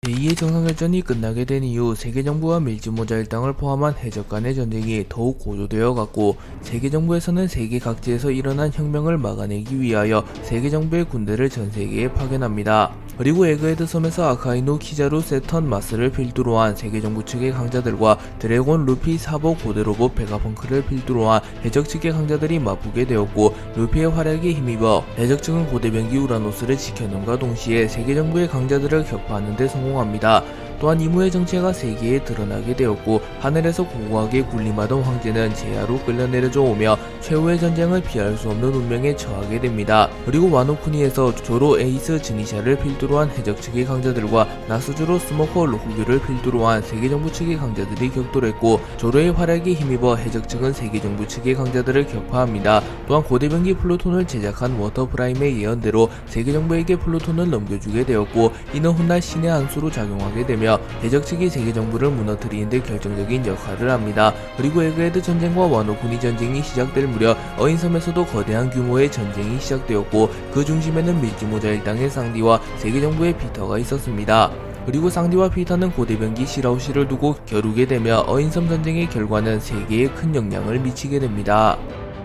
제2의 정상결전이 끝나게 된 이후 세계정부와 밀짚모자 일당을 포함한 해적 간의 전쟁이 더욱 고조되어 갔고, 세계정부에서는 세계 각지에서 일어난 혁명을 막아내기 위하여 세계정부의 군대를 전세계에 파견합니다. 그리고 에그헤드 섬에서 아카이누, 키자루, 세턴, 마스를 필두로 한 세계정부 측의 강자들과 드래곤, 루피, 사보, 고대로봇, 베가펑크를 필두로 한 해적 측의 강자들이 맞붙게 되었고, 루피의 활약에 힘입어 해적 측은 고대변기 우라노스를 지켜냄과 동시에 세계정부의 강자들을 격파하는 데 성공합니다. 또한 이무의 정체가 세계에 드러나게 되었고, 하늘에서 고고하게 군림하던 황제는 제야로 끌려내려져 오며 최후의 전쟁을 피할 수 없는 운명에 처하게 됩니다. 그리고 와노쿠니에서 조로, 에이스, 즈니샤를 필두로 한 해적 측의 강자들과 나스주로, 스모커, 로쿠규를 필두로 한 세계정부 측의 강자들이 격돌했고, 조로의 활약에 힘입어 해적 측은 세계정부 측의 강자들을 격파합니다. 또한 고대변기 플루톤을 제작한 워터프라임의 예언대로 세계정부에게 플루톤을 넘겨주게 되었고, 이는 훗날 신의 한 수로 작용하게 되며 해적 측이 세계정부를 무너뜨리는 데 결정적인 역할을 합니다. 그리고 에그헤드 전쟁과 와노쿠니 전쟁이 시작될 무렵 어인섬에서도 거대한 규모의 전쟁이 시작되었고, 그 중심에는 밀짚모자 일당의 쌍디와 세계정부의 피터가 있었습니다. 그리고 쌍디와 피터는 고대변기 시라우시를 두고 겨루게 되며 어인섬 전쟁의 결과는 세계에 큰 영향을 미치게 됩니다.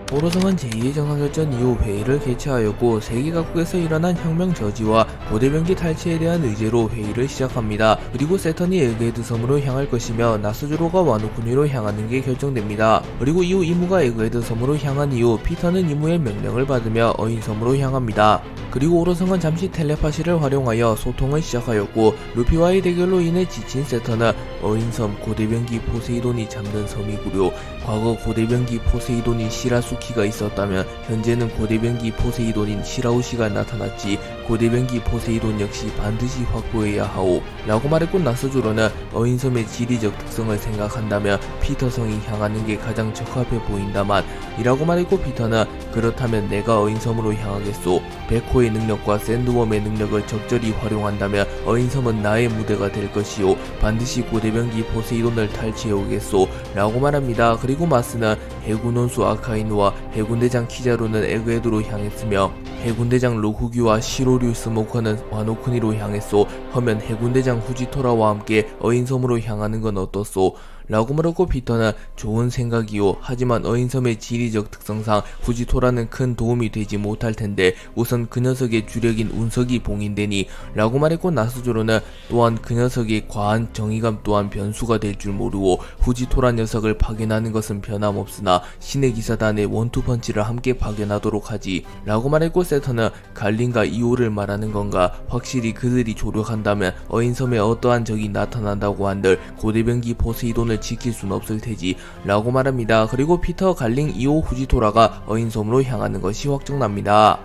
오로성은 제2의 정상결전 이후 회의를 개최하였고, 세계 각국에서 일어난 혁명 저지와 고대변기 탈취에 대한 의제로 회의를 시작합니다. 그리고 세턴이 에그헤드 섬으로 향할 것이며 나스주로가 와노쿠니로 향하는 게 결정됩니다. 그리고 이후 이무가 에그헤드 섬으로 향한 이후 피터는 이무의 명령을 받으며 어인섬으로 향합니다. 그리고 오로성은 잠시 텔레파시를 활용하여 소통을 시작하였고, 루피와의 대결로 인해 지친 세턴은 어인섬 고대변기 포세이돈이 잠든 섬이구려. 과거 고대변기 포세이돈인 시라수키가 있었다면 현재는 고대변기 포세이돈인 시라우시가 나타났지. 고대변기 포세이돈 역시 반드시 확보해야 하오 라고 말했고, 나스주로는 어인섬의 지리적 특성을 생각한다면 피터성이 향하는 게 가장 적합해 보인다만 이라고 말했고, 피터는 그렇다면 내가 어인섬으로 향하겠소. 백호의 능력과 샌드웜의 능력을 적절히 활용한다면 어인섬은 나의 무대가 될 것이오. 반드시 고대변기 포세이돈을 탈취해오겠소 라고 말합니다. 그리고 마스는 해군원수 아카이누와 해군대장 키자루는 에그헤드로 향했으며 해군대장 로쿠규와 시로류 스모커는 와노쿠니로 향했소. 하면 해군대장 후지토라와 함께 어인섬으로 향하는 건 어떻소? 라고 물었고, 피터는 좋은 생각이요. 하지만 어인섬의 지리적 특성상 후지토라는 큰 도움이 되지 못할 텐데 우선 그 녀석의 주력인 운석이 봉인되니 라고 말했고, 나스조로는 또한 그 녀석의 과한 정의감 또한 변수가 될 줄 모르고 후지토라 녀석을 파견하는 것은 변함없으나 신의 기사단의 원투펀치를 함께 파견하도록 하지 라고 말했고, 세턴은 갈린과 이오를 말하는 건가? 확실히 그들이 조력한다면 어인섬에 어떠한 적이 나타난다고 한들 고대변기 포세이돈을 지킬 순 없을 테지 라고 말합니다. 그리고 피터, 갈링, 이오, 후지토라가 어인섬으로 향하는 것이 확정납니다.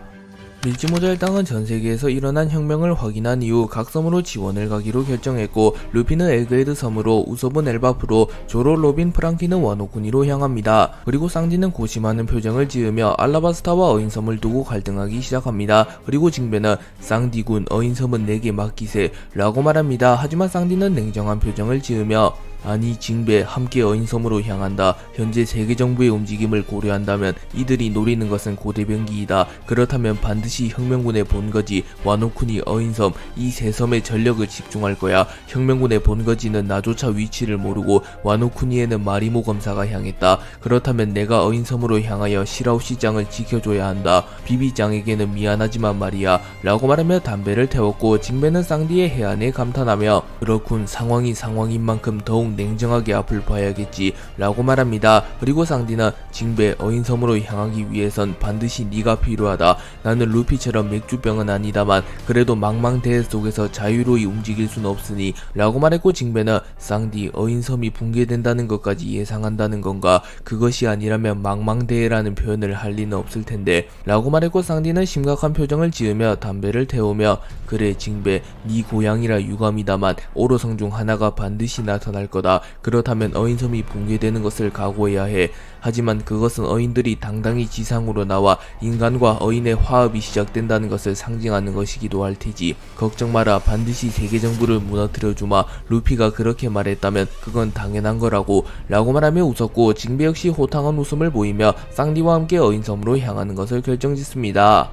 밀짚모자 일당은 전세계에서 일어난 혁명을 확인한 이후 각 섬으로 지원을 가기로 결정했고, 루피는 에그헤드 섬으로, 우섭은 엘바프로, 조로, 로빈, 프랑키는 와노쿠니로 향합니다. 그리고 쌍디는 고심하는 표정을 지으며 알라바스타와 어인섬을 두고 갈등하기 시작합니다. 그리고 징베는 쌍디군, 어인섬은 내게 맡기세 라고 말합니다. 하지만 쌍디는 냉정한 표정을 지으며 아니 징베, 함께 어인섬으로 향한다. 현재 세계정부의 움직임을 고려한다면 이들이 노리는 것은 고대변기이다. 그렇다면 반드시 혁명군의 본거지 와노쿠니, 어인섬 이 세 섬에 전력을 집중할 거야. 혁명군의 본거지는 나조차 위치를 모르고 와노쿠니에는 마리모 검사가 향했다. 그렇다면 내가 어인섬으로 향하여 시라우시장을 지켜줘야 한다. 비비장에게는 미안하지만 말이야 라고 말하며 담배를 태웠고, 징베는 쌍디의 해안에 감탄하며 그렇군, 상황이 상황인 만큼 더욱 냉정하게 앞을 봐야겠지 라고 말합니다. 그리고 쌍디는 징베, 어인섬으로 향하기 위해선 반드시 네가 필요하다. 나는 루피처럼 맥주병은 아니다만 그래도 망망대해 속에서 자유로이 움직일 순 없으니 라고 말했고, 징베는 쌍디, 어인섬이 붕괴된다는 것까지 예상한다는 건가? 그것이 아니라면 망망대해라는 표현을 할 리는 없을 텐데 라고 말했고, 쌍디는 심각한 표정을 지으며 담배를 태우며 그래 징베, 네 고향이라 유감이다만 오로성 중 하나가 반드시 나타날 거다. 그렇다면 어인섬이 붕괴되는 것을 각오해야 해. 하지만 그것은 어인들이 당당히 지상으로 나와 인간과 어인의 화합이 시작된다는 것을 상징하는 것이기도 할 테지. 걱정 마라. 반드시 세계정부를 무너뜨려주마. 루피가 그렇게 말했다면 그건 당연한 거라고 라고 말하며 웃었고, 징베 역시 호탕한 웃음을 보이며 쌍디와 함께 어인섬으로 향하는 것을 결정짓습니다.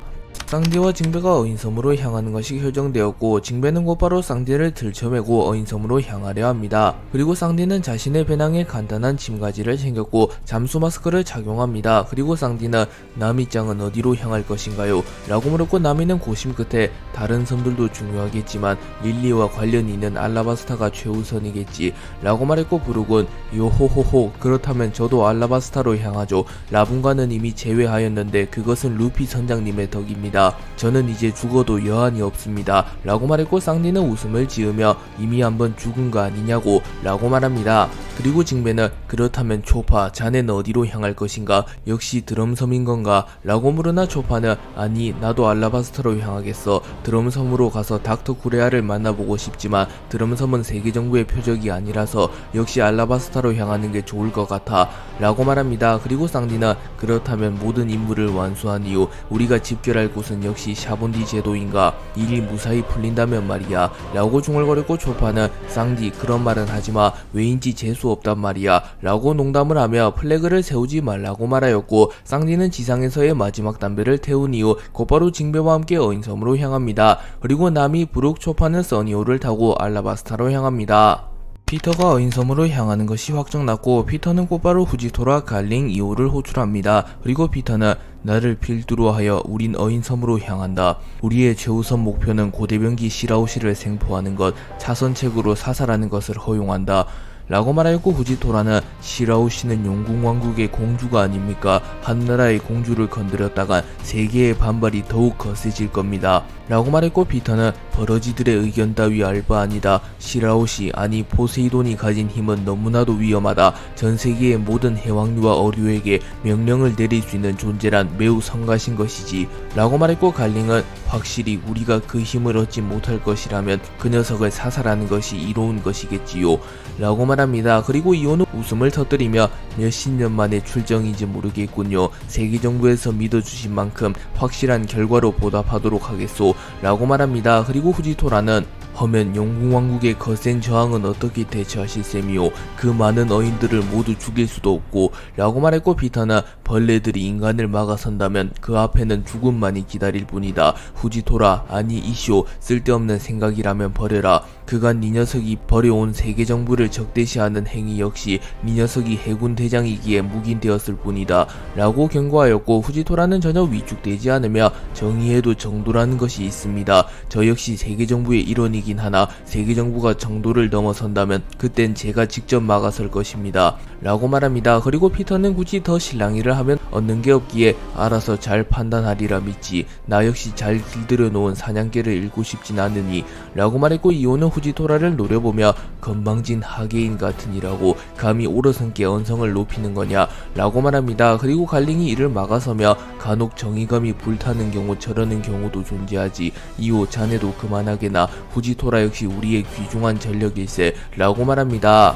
쌍디와 징베가 어인섬으로 향하는 것이 결정되었고 징베는 곧바로 쌍디를 들쳐매고 어인섬으로 향하려 합니다. 그리고 쌍디는 자신의 배낭에 간단한 짐가지를 챙겼고 잠수 마스크를 착용합니다. 그리고 쌍디는 나미짱은 어디로 향할 것인가요? 라고 물었고 나미는 고심 끝에 다른 섬들도 중요하겠지만 릴리와 관련이 있는 알라바스타가 최우선이겠지 라고 말했고 브룩은 요호호호 그렇다면 저도 알라바스타로 향하죠. 라분과는 이미 제외하였는데 그것은 루피 선장님의 덕입니다. 저는 이제 죽어도 여한이 없습니다. 라고 말했고 쌍디는 웃음을 지으며 이미 한번 죽은 거 아니냐고 라고 말합니다. 그리고 징베는 그렇다면 초파 자네는 어디로 향할 것인가? 역시 드럼섬인 건가? 라고 물으나 초파는 아니 나도 알라바스타로 향하겠어. 드럼섬으로 가서 닥터 구레아를 만나보고 싶지만 드럼섬은 세계정부의 표적이 아니라서 역시 알라바스타로 향하는 게 좋을 것 같아 라고 말합니다. 그리고 쌍디는 그렇다면 모든 임무를 완수한 이후 우리가 집결할 곳은 역시 샤본디 제도인가? 일이 무사히 풀린다면 말이야 라고 중얼거렸고 초파는 쌍디 그런 말은 하지마 왜인지 재수 없단 말이야 라고 농담을 하며 플래그를 세우지 말라고 말하였고 쌍디는 지상에서의 마지막 담배를 태운 이후 곧바로 징베와 함께 어인섬으로 향합니다. 그리고 나미, 브룩, 초파는 써니호를 타고 알라바스타로 향합니다. 피터가 어인섬으로 향하는 것이 확정났고 피터는 곧바로 후지토라, 갈링, 이호를 호출합니다. 그리고 피터는 나를 필두로 하여 우린 어인섬으로 향한다. 우리의 최우선 목표는 고대병기 시라오시를 생포하는 것, 차선책으로 사살하는 것을 허용한다. 라고 말하였고 후지토라는 시라오시는 용궁왕국의 공주가 아닙니까? 한나라의 공주를 건드렸다간 세계의 반발이 더욱 거세질 겁니다. 라고 말했고 피터는 버러지들의 의견 따위 알 바 아니다. 시라오시 아니 포세이돈이 가진 힘은 너무나도 위험하다. 전세계의 모든 해왕류와 어류에게 명령을 내릴 수 있는 존재란 매우 성가신 것이지. 라고 말했고 갈링은 확실히 우리가 그 힘을 얻지 못할 것이라면 그 녀석을 사살하는 것이 이로운 것이겠지요. 라고 말합니다. 그리고 이호는 웃음을 터뜨리며 몇십 년 만의 출정인지 모르겠군요. 세계정부에서 믿어주신 만큼 확실한 결과로 보답하도록 하겠소. 라고 말합니다. 그리고 후지토라는 허면 용궁왕국의 거센 저항은 어떻게 대처하실 셈이오? 그 많은 어인들을 모두 죽일 수도 없고 라고 말했고 피터는 벌레들이 인간을 막아선다면 그 앞에는 죽음만이 기다릴 뿐이다. 후지토라 아니 이쇼 쓸데없는 생각이라면 버려라. 그간 네 녀석이 버려온 세계정부를 적대시하는 행위 역시 네 녀석이 해군 대장이기에 묵인되었을 뿐이다. 라고 경고하였고 후지토라는 전혀 위축되지 않으며 정의에도 정도라는 것이 있습니다. 저 역시 세계정부의 일원이긴 하나 세계정부가 정도를 넘어선다면 그땐 제가 직접 막아설 것입니다. 라고 말합니다. 그리고 피터는 굳이 더 실랑이를 하면 얻는 게 없기에 알아서 잘 판단하리라 믿지. 나 역시 잘 길들여 놓은 사냥개를 잃고 싶진 않으니. 라고 말했고 이호는 후지토라를 노려보며 건방진 하계인 같으니라고 감히 오러선께 언성을 높이는 거냐 라고 말합니다. 그리고 갈링이 이를 막아서며 간혹 정의감이 불타는 경우 저러는 경우도 존재하지. 이호 자네도 그만하게나. 후지토라 역시 우리의 귀중한 전력일세 라고 말합니다.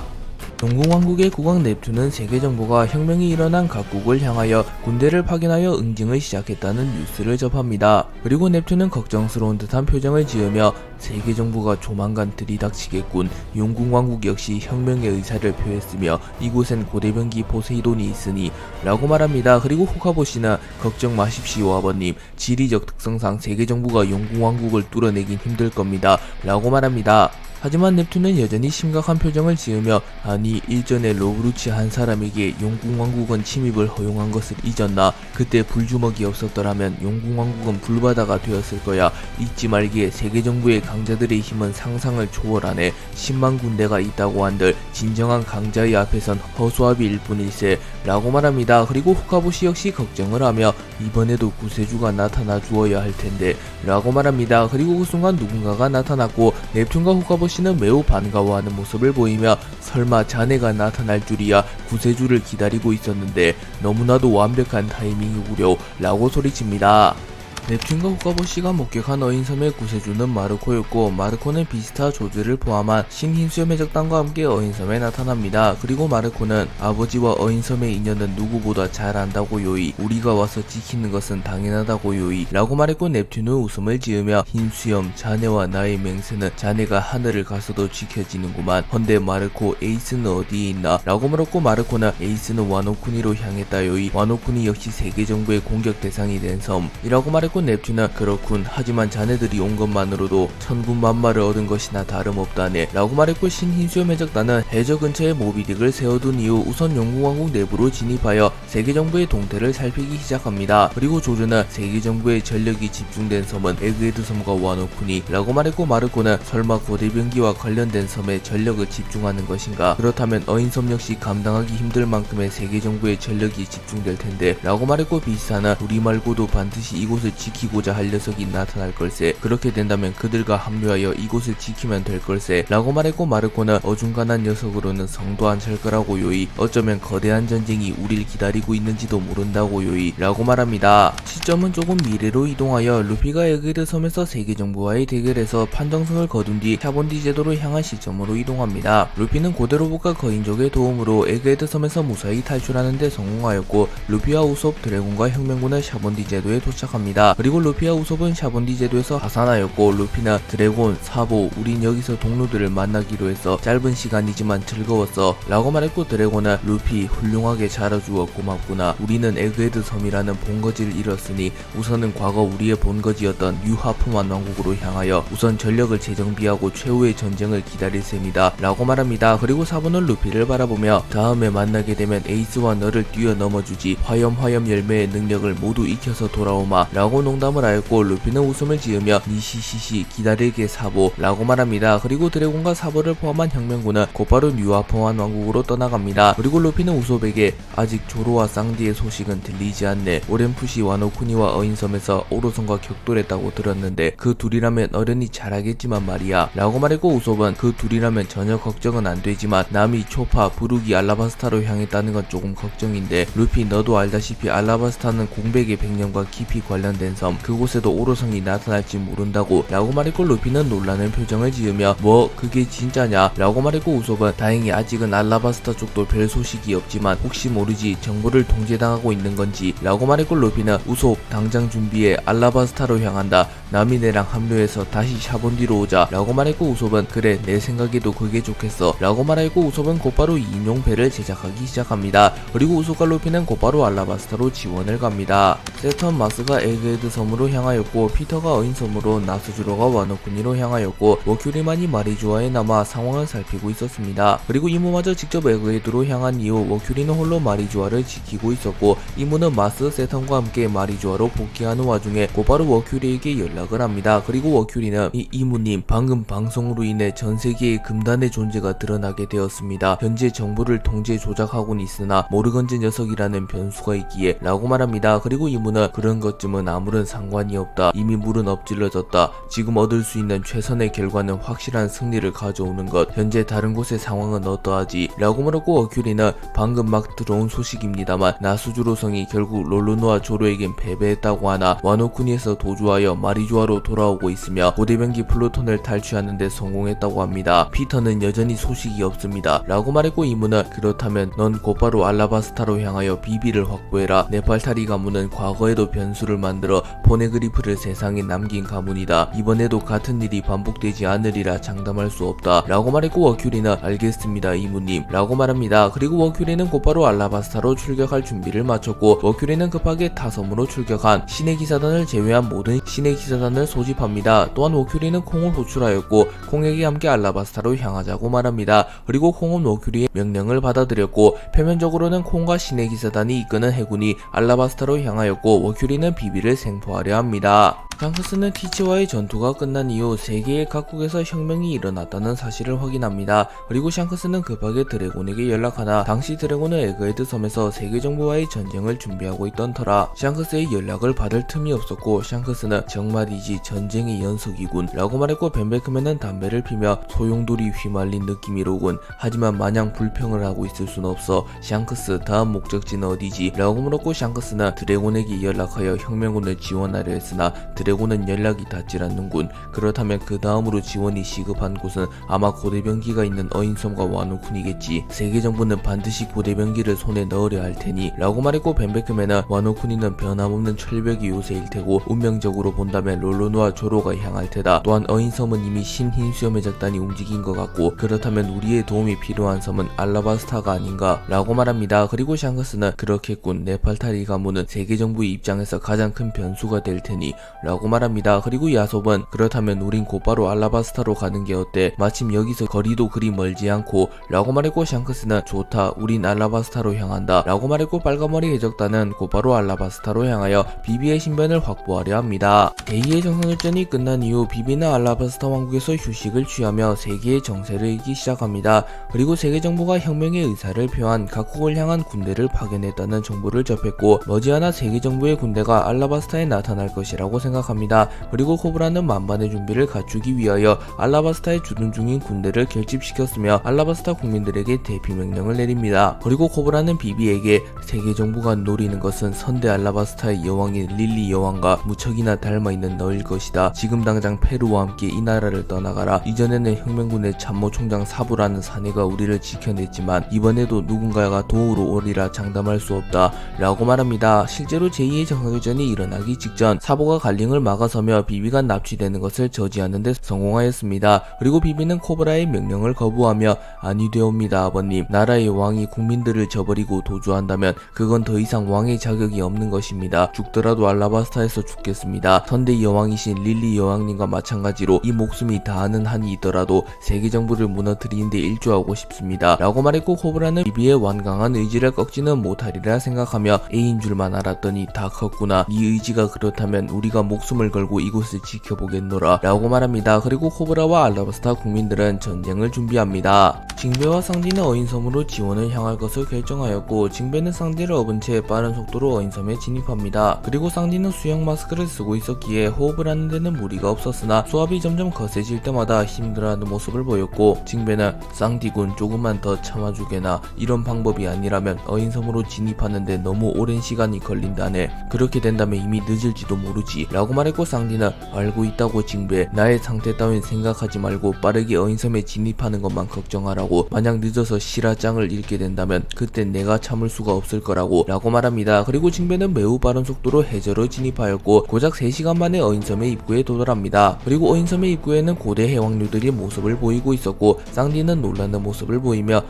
용궁왕국의 국왕 넵튠은 세계정부가 혁명이 일어난 각국을 향하여 군대를 파견하여 응징을 시작했다는 뉴스를 접합니다. 그리고 넵튠은 걱정스러운 듯한 표정을 지으며 세계정부가 조만간 들이닥치겠군. 용궁왕국 역시 혁명의 의사를 표했으며 이곳엔 고대병기 포세이돈이 있으니 라고 말합니다. 그리고 후카보시는 걱정 마십시오 아버님. 지리적 특성상 세계정부가 용궁왕국을 뚫어내긴 힘들 겁니다. 라고 말합니다. 하지만 넵튠은 여전히 심각한 표정을 지으며 아니 일전에 로브루치 한 사람에게 용궁왕국은 침입을 허용한 것을 잊었나? 그때 불주먹이 없었더라면 용궁왕국은 불바다가 되었을 거야. 잊지 말기에 세계정부의 강자들의 힘은 상상을 초월하네. 10만 군대가 있다고 한들 진정한 강자의 앞에선 허수아비일 뿐일세 라고 말합니다. 그리고 후카보시 역시 걱정을 하며 이번에도 구세주가 나타나 주어야 할 텐데 라고 말합니다. 그리고 그 순간 누군가가 나타났고 넵튠과 후카보시는 매우 반가워하는 모습을 보이며 설마 자네가 나타날 줄이야. 구세주를 기다리고 있었는데 너무나도 완벽한 타이밍이구려 라고 소리칩니다. 넵튠과 후카보시가 목격한 어인섬의 구세주는 마르코였고 마르코는 비스타 조즈를 포함한 신흰수염 해적단과 함께 어인섬에 나타납니다. 그리고 마르코는 아버지와 어인섬의 인연은 누구보다 잘 안다고요이. 우리가 와서 지키는 것은 당연하다고요이 라고 말했고 넵튠은 웃음을 지으며 흰수염 자네와 나의 맹세는 자네가 하늘을 가서도 지켜지는구만. 헌데 마르코 에이스는 어디에 있나? 라고 물었고 마르코는 에이스는 와노쿠니로 향했다요이. 와노쿠니 역시 세계정부의 공격 대상이 된 섬이라고 말했고 말했고 넵튠은 그렇군, 하지만 자네들이 온 것만으로도 천군만마를 얻은 것이나 다름없다네 라고 말했고, 신흰수염 해적단은 해저 근처에 모비딕을 세워둔 이후 우선 영국왕국 내부로 진입하여 세계정부의 동태를 살피기 시작합니다. 그리고 조르는 세계정부의 전력이 집중된 섬은 에그헤드 섬과 와노쿠니 라고 말했고, 마르코는 설마 고대병기와 관련된 섬에 전력을 집중하는 것인가, 그렇다면 어인섬 역시 감당하기 힘들 만큼의 세계정부의 전력이 집중될 텐데 라고 말했고, 비스타는 우리 말고도 반드시 이곳을 지키고자 할 녀석이 나타날 걸세, 그렇게 된다면 그들과 합류하여 이곳을 지키면 될 걸세 라고 말했고, 마르코는 어중간한 녀석으로는 성도 안 찰 거라고 요이, 어쩌면 거대한 전쟁이 우릴 기다리고 있는지도 모른다고 요이 라고 말합니다. 시점은 조금 미래로 이동하여 루피가 에그헤드 섬에서 세계정부와의 대결에서 판정승을 거둔 뒤 샤본디 제도로 향한 시점으로 이동합니다. 루피는 고대로봇과 거인족의 도움으로 에그헤드 섬에서 무사히 탈출하는 데 성공하였고, 루피와 우솝, 드래곤과 혁명군은 샤본디 제도에 도착합니다. 그리고 루피와 우솝은 샤본디 제도에서 하산하였고, 루피는 드래곤, 사보, 우린 여기서 동료들을 만나기로 해서 짧은 시간이지만 즐거웠어 라고 말했고, 드래곤은 루피 훌륭하게 자라주어 고맙구나, 우리는 에그헤드 섬이라는 본거지를 잃었으니 우선은 과거 우리의 본거지였던 뉴하프만 왕국으로 향하여 우선 전력을 재정비하고 최후의 전쟁을 기다릴 셈이다 라고 말합니다. 그리고 사보는 루피를 바라보며 다음에 만나게 되면 에이스와 너를 뛰어넘어주지, 화염 열매의 능력을 모두 익혀서 돌아오마 라고 농담을 하였고, 루피는 웃음을 지으며 니시시시 기다릴게 사보 라고 말합니다. 그리고 드래곤과 사보를 포함한 혁명군은 곧바로 뉴하프만 왕국으로 떠나갑니다. 그리고 루피는 우솝에게 아직 조로와 쌍디의 소식은 들리지 않네, 오렌푸시 와노쿠니와 어인섬에서 오로선과 격돌했다고 들었는데 그 둘이라면 어른이 잘하겠지만 말이야 라고 말했고, 우솝은 그 둘이라면 전혀 걱정은 안 되지만 나미, 초파, 부르기, 알라바스타로 향했다는 건 조금 걱정인데, 루피 너도 알다시피 알라바스타는 공백의 백년과 깊이 관련된 섬, 그곳에도 오로성이 나타날지 모른다고 라고 말했고, 루피는 놀라는 표정을 지으며 뭐 그게 진짜냐 라고 말했고, 우솝은 다행히 아직은 알라바스타 쪽도 별 소식이 없지만 혹시 모르지 정보를 통제당하고 있는 건지 라고 말했고, 루피는 우솝 당장 준비해 알라바스타로 향한다, 나미네랑 합류해서 다시 샤본디로 오자 라고 말했고, 우솝은 그래 내 생각에도 그게 좋겠어 라고 말했고, 우솝은 곧바로 2인용 배를 제작하기 시작합니다. 그리고 우솝과 루피는 곧바로 알라바스타로 지원을 갑니다. 세턴 마스가 에그헤드 섬으로 향하였고, 피터가 어인섬으로, 나스주로가 와노쿠니로 향하였고, 워큐리만이 마리주아에 남아 상황을 살피고 있었습니다. 그리고 이무마저 직접 에그헤드로 향한 이후 워큐리는 홀로 마리주아를 지키고 있었고, 이무는 마스, 세턴과 함께 마리주아로 복귀하는 와중에 곧바로 워큐리에게 연락을 합니다. 그리고 워큐리는 이무님, 방금 방송으로 인해 전세계의 금단의 존재가 드러나게 되었습니다. 현재 정보를 통제 조작하고는 있으나 모르건즈 녀석이라는 변수가 있기에 라고 말합니다. 그리고 이무는 그런 것쯤은 아무런 상관이 없다, 이미 물은 엎질러졌다, 지금 얻을 수 있는 최선의 결과는 확실한 승리를 가져오는 것, 현재 다른 곳의 상황은 어떠하지 라고 물었고, 워큐리는 방금 막 들어온 소식입니다만 나스주로성이 결국 롤로노와 조로에겐 패배했다고 하나 와노쿠니에서 도주하여 마리주아로 돌아오고 있으며 고대병기 플루톤을 탈취하는 데 성공했다고 합니다. 피터는 여전히 소식이 없습니다 라고 말했고, 이무는 그렇다면 넌 곧바로 알라바스타로 향하여 비비를 확보해라, 네팔타리 가문은 과거에도 변수를 만들어 포네그리프를 세상에 남긴 가문이다, 이번에도 같은 일이 반복되지 않으리라 장담할 수 없다 라고 말했고, 워큐리는 알겠습니다 이무님 라고 말합니다. 그리고 워큐리는 곧바로 알라바스타로 출격할 준비를 마쳤고, 워큐리는 급하게 타섬으로 출격한 신의 기사단을 제외한 모든 신의 기사단을 소집합니다. 또한 워큐리는 콩을 호출하였고 콩에게 함께 알라바스타로 향하자고 말합니다. 그리고 콩은 워큐리의 명령을 받아들였고, 표면적으로는 콩과 신의 기사단이 이끄는 해군이 알라바스타로 향하였고, 워큐리는 비비를 생포하려 합니다. 샹크스는 티치와의 전투가 끝난 이후 세계의 각국에서 혁명이 일어났다는 사실을 확인합니다. 그리고 샹크스는 급하게 드래곤에게 연락하나 당시 드래곤은 에그헤드 섬에서 세계정부와의 전쟁을 준비하고 있던 터라 샹크스의 연락을 받을 틈이 없었고, 샹크스는 정말이지 전쟁의 연속이군 라고 말했고, 벤베크맨은 담배를 피며 소용돌이 휘말린 느낌이로군, 하지만 마냥 불평을 하고 있을 순 없어, 샹크스 다음 목적지는 어디지 라고 물었고, 샹크스는 드래곤에게 연락하여 혁명군을 지원하려 했으나 드래곤 빼고는 연락이 닿질 않는군. 그렇다면 그 다음으로 지원이 시급한 곳은 아마 고대병기가 있는 어인섬과 와노쿤이겠지. 세계 정부는 반드시 고대병기를 손에 넣으려 할 테니 라고 말했고, 벤베크맨은 와노쿤이는 변함없는 철벽이 요새일 테고 운명적으로 본다면 롤로누와 조로가 향할 테다. 또한 어인섬은 이미 신흰수염의 작단이 움직인 것 같고, 그렇다면 우리의 도움이 필요한 섬은 알라바스타가 아닌가 라고 말합니다. 그리고 샹크스는 그렇겠군. 네팔탈이 가문은 세계 정부의 입장에서 가장 큰 변수가 될 테니 라고 말합니다. 그리고 야솝은 그렇다면 우린 곧바로 알라바스타로 가는 게 어때? 마침 여기서 거리도 그리 멀지 않고 라고 말했고, 샹크스는 좋다. 우린 알라바스타로 향한다 라고 말했고, 빨간머리 해적단은 곧바로 알라바스타로 향하여 비비의 신변을 확보하려 합니다. 제2의 정상전이 끝난 이후 비비는 알라바스타 왕국에서 휴식을 취하며 세계의 정세를 읽기 시작합니다. 그리고 세계 정부가 혁명의 의사를 표한 각국을 향한 군대를 파견했다는 정보를 접했고, 머지않아 세계 정부의 군대가 알라바스타에 나타날 것이라고 생각합니다. 그리고 코브라는 만반의 준비를 갖추기 위하여 알라바스타에 주둔 중인 군대를 결집시켰으며 알라바스타 국민들에게 대피 명령을 내립니다. 그리고 코브라는 비비에게 세계 정부가 노리는 것은 선대 알라바스타의 여왕인 릴리 여왕과 무척이나 닮아있는 너일 것이다. 지금 당장 페루와 함께 이 나라를 떠나가라. 이전에는 혁명군의 참모총장 사부라는 사내가 우리를 지켜냈지만 이번에도 누군가가 도우러 오리라 장담할 수 없다 라고 말합니다. 실제로 제2의 정상회전이 일어나기 직전 사부가 갈링을 막아서며 비비가 납치되는 것을 저지하는 데 성공하였습니다. 그리고 비비는 코브라의 명령을 거부하며 아니 되옵니다 아버님. 나라의 왕이 국민들을 저버리고 도주한다면 그건 더 이상 왕의 자격이 없는 것입니다. 죽더라도 알라바스타에서 죽겠습니다. 선대 여왕이신 릴리 여왕님과 마찬가지로 이 목숨이 다하는 한이 있더라도 세계 정부를 무너뜨리는데 일조하고 싶습니다 라고 말했고, 코브라는 비비의 완강한 의지를 꺾지는 못하리라 생각하며 A인 줄만 알았더니 다 컸구나. 네 의지가 그렇다면 우리가 목숨을 걸고 이곳을 지켜보겠노라 라고 말합니다. 그리고 코브라와 알라바스타 국민들은 전쟁을 준비합니다. 징베와 상디는 어인섬으로 지원을 향할 것을 결정하였고, 징베는 상디를 업은 채 빠른 속도로 어인섬에 진입합니다. 그리고 상디는 수영 마스크를 쓰고 있었기에 호흡을 하는 데는 무리가 없었으나 수압이 점점 거세질 때마다 힘들어하는 모습을 보였고, 징베는 쌍디군 조금만 더 참아주게나. 이런 방법이 아니라면 어인섬으로 진입하는데 너무 오랜 시간이 걸린다네. 그렇게 된다면 이미 늦을지도 모르지 라고 말했고, 쌍디는 알고 있다고 징베. 나의 상태 따윈 생각하지 말고 빠르게 어인섬에 진입하는 것만 걱정하라고. 만약 늦어서 실화장을 읽게 된다면 그땐 내가 참을 수가 없을 거라고 라고 말합니다. 그리고 징베는 매우 빠른 속도로 해저로 진입하였고 고작 3시간 만에 어인섬의 입구에 도달합니다. 그리고 어인섬의 입구에는 고대 해왕류들이 모습을 보이고 있었고, 쌍디는 놀라는 모습을 보이며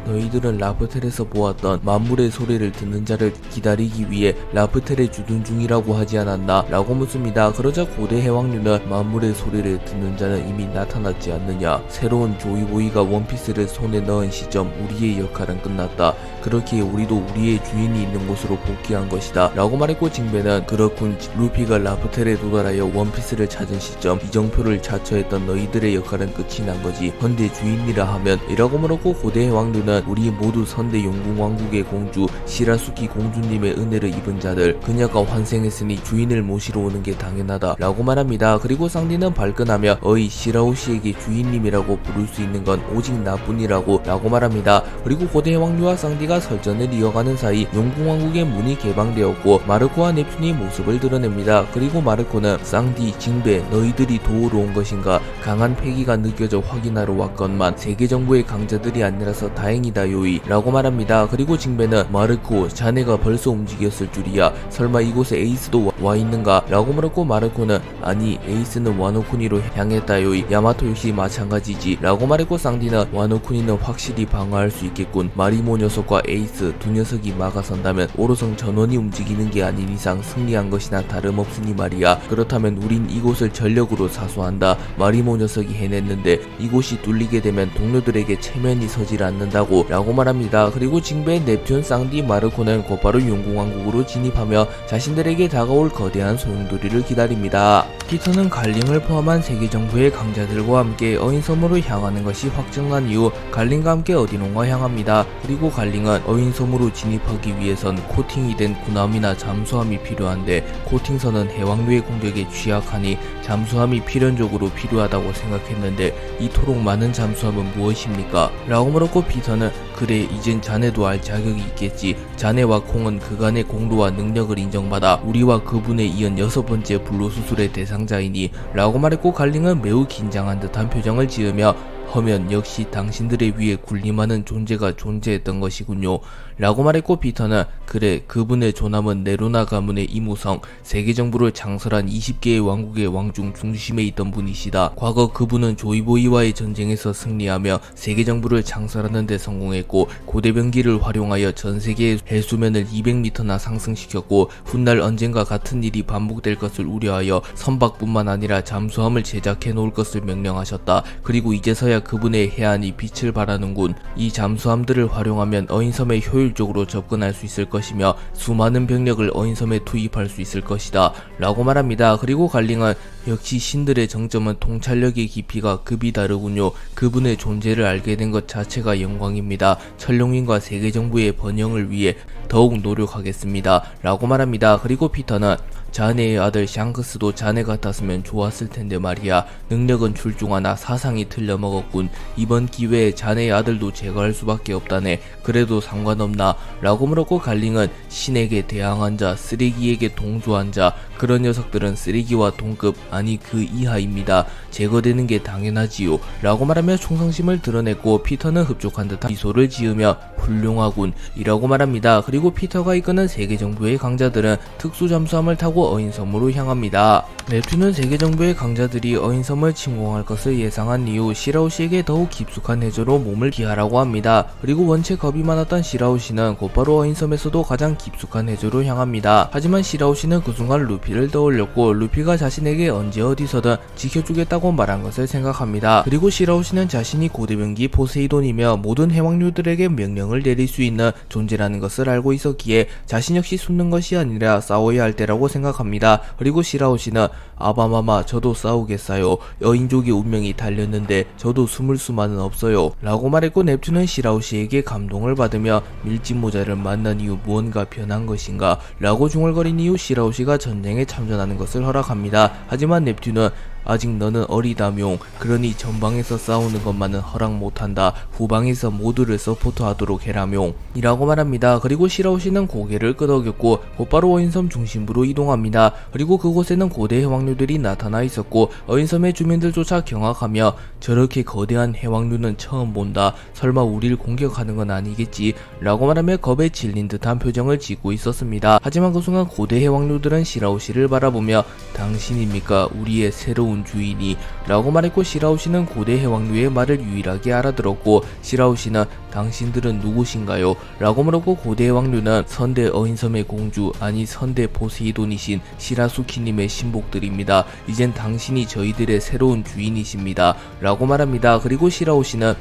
너희들은 라프텔에서 보았던 만물의 소리를 듣는 자를 기다리기 위해 라프텔에 주둔 중이라고 하지 않았나 라고 묻습니다. 그러자 고대 해왕류는 만물의 소리를 듣는 자는 이미 나타났지 않느냐. 새로운 조이보이가 원피스를 손에 넣은 시점 우리의 역할은 끝났다. 그렇기에 우리도 우리의 주인이 있는 곳으로 복귀한 것이다 라고 말했고, 징베는 그렇군. 루피가 라프텔에 도달하여 원피스를 찾은 시점 이정표를 자처했던 너희들의 역할은 끝이 난 거지. 헌데 주인이라 하면 이라고 물었고, 고대 해왕류는 우리 모두 선대 용궁왕국의 공주 시라수키 공주님의 은혜를 입은 자들, 그녀가 환생했으니 주인을 모시러 오는 게 당연하다 라고 말합니다. 그리고 쌍디는 발끈하며 어이 시라오씨에게 주인님이라고 부를 수 있는 건 오직 나뿐이라고 라고 말합니다. 그리고 고대 해왕류와 쌍디가 설전을 이어가는 사이 용궁왕국의 문이 개방되었고 마르코와 넵튠이 모습을 드러냅니다. 그리고 마르코는 쌍디, 징베 너희들이 도우러 온 것인가? 강한 패기가 느껴져 확인하러 왔건만 세계 정부의 강자들이 아니라서 다행이다 요이 라고 말합니다. 그리고 징베는 마르코 자네가 벌써 움직였을 줄이야. 설마 이곳에 에이스도 와 있는가? 라고 물었고, 마르코는 아니 에이스는 와노쿠니로 향했다 요이. 야마토 역시 마찬가지지 라고 말했고, 쌍디는 와노쿠니는 확실히 방어할 수 있겠군. 마리모 녀석과 에이스 두 녀석이 막아선다면 오로성 전원이 움직이는 게 아닌 이상 승리한 것이나 다름없으니 말이야. 그렇다면 우린 이곳을 전력으로 사수한다. 마리모 녀석이 해냈는데 이곳이 뚫리게 되면 동료들에게 체면이 서질 않는다고 라고 말합니다. 그리고 징베, 넵튠, 쌍디, 마르코는 곧바로 용궁왕국으로 진입하며 자신들에게 다가올 거대한 소용돌이를 기다립니다. 피터는 갈링을 포함한 세계 정부의 강자들과 함께 어인섬으로 향하는 것이 확정난 이후 갈링과 함께 어디론가 향합니다. 그리고 갈링은 어인섬으로 진입하기 위해선 코팅이 된 군함이나 잠수함이 필요한데 코팅선은 해왕류의 공격에 취약하니 잠수함이 필연적으로 필요하다고 생각했는데 이토록 많은 잠수함은 무엇입니까? 라고 물었고, 피터는 그래 이젠 자네도 알 자격이 있겠지. 자네와 콩은 그간의 공로와 능력을 인정받아 우리와 그분에 이은 6번째 불로수술의 대상자이니 라고 말했고, 갈링은 매우 긴장한 듯한 표정을 지으며 허면 역시 당신들의 위에 군림하는 존재가 존재했던 것이군요 라고 말했고, 피터는 그래 그분의 조남은 네로나 가문의 이무성, 세계 정부를 창설한 20개의 왕국의 왕중 중심에 있던 분이시다. 과거 그분은 조이보이와의 전쟁에서 승리하며 세계 정부를 창설하는 데 성공했고, 고대병기를 활용하여 전 세계의 해수면을 200m나 상승시켰고, 훗날 언젠가 같은 일이 반복될 것을 우려하여 선박뿐만 아니라 잠수함을 제작해 놓을 것을 명령하셨다. 그리고 이제서야 그분의 해안이 빛을 발하는군. 이 잠수함들을 활용하면 어인섬에 효율적으로 접근할 수 있을 것이며 수많은 병력을 어인섬에 투입할 수 있을 것이다 라고 말합니다. 그리고 갈링은 역시 신들의 정점은 통찰력의 깊이가 급이 다르군요. 그분의 존재를 알게 된 것 자체가 영광입니다. 천룡인과 세계정부의 번영을 위해 더욱 노력하겠습니다 라고 말합니다. 그리고 피터는 자네의 아들 샹크스도 자네 같았으면 좋았을 텐데 말이야. 능력은 출중하나 사상이 틀려먹었군. 이번 기회에 자네의 아들도 제거할 수밖에 없다네. 그래도 상관없나? 라고 물었고, 갈링은 신에게 대항한 자, 쓰레기에게 동조한 자, 그런 녀석들은 쓰레기와 동급 아니 그 이하입니다. 제거되는 게 당연하지요 라고 말하며 충성심을 드러냈고, 피터는 흡족한 듯한 미소를 지으며 훌륭하군 이라고 말합니다. 그리고 피터가 이끄는 세계정부의 강자들은 특수잠수함을 타고 어인섬으로 향합니다. 넵튠은 세계정부의 강자들이 어인섬을 침공할 것을 예상한 이후 시라우시에게 더욱 깊숙한 해저로 몸을 기하라고 합니다. 그리고 원체 겁이 많았던 시라우시는 곧바로 어인섬에서도 가장 깊숙한 해저로 향합니다. 하지만 시라우시는 그 순간 루피를 떠올렸고, 루피가 자신에게 언제 어디서든 지켜주겠다고 말한 것을 생각합니다. 그리고 시라우시는 자신이 고대병기 포세이돈이며 모든 해왕류들에게 명령을 내릴 수 있는 존재라는 것을 알고 있었기에 자신 역시 숨는 것이 아니라 싸워야 할 때라고 생각합니다. 그리고 시라우시는 아바마마 저도 싸우겠어요. 여인족의 운명이 달렸는데 저도 숨을 수만은 없어요 라고 말했고, 넵튠은 시라우시에게 감동을 받으며 밀짚 모자를 만난 이후 무언가 변한 것인가 라고 중얼거린 이후 시라우시가 전쟁에 참전하는 것을 허락합니다. 하지만 넵튠은 아직 너는 어리다뭝. 그러니 전방에서 싸우는 것만은 허락 못한다. 후방에서 모두를 서포트하도록 해라뭝 이라고 말합니다. 그리고 시라우시는 고개를 끄덕였고 곧바로 어인섬 중심부로 이동합니다. 그리고 그곳에는 고대 해왕류들이 나타나 있었고, 어인섬의 주민들조차 경악하며 저렇게 거대한 해왕류는 처음 본다. 설마 우리를 공격하는 건 아니겠지 라고 말하며 겁에 질린 듯한 표정을 짓고 있었습니다. 하지만 그 순간 고대 해왕류들은 시라우시를 바라보며 당신입니까 우리의 새로운 주인이 라고 말했고, 시라우시는 고대 해왕류의 말을 유일하게 알아들었고, 시라우시는 당신들은 누구신가요? 라고 물었고, 고대 해왕류는 선대 어인섬의 공주 아니 선대 포세이돈이신 시라수키님의 신복들입니다. 이젠 당신이 저희들의 새로운 주인이십니다 라고 말합니다. 그리고 시라우시는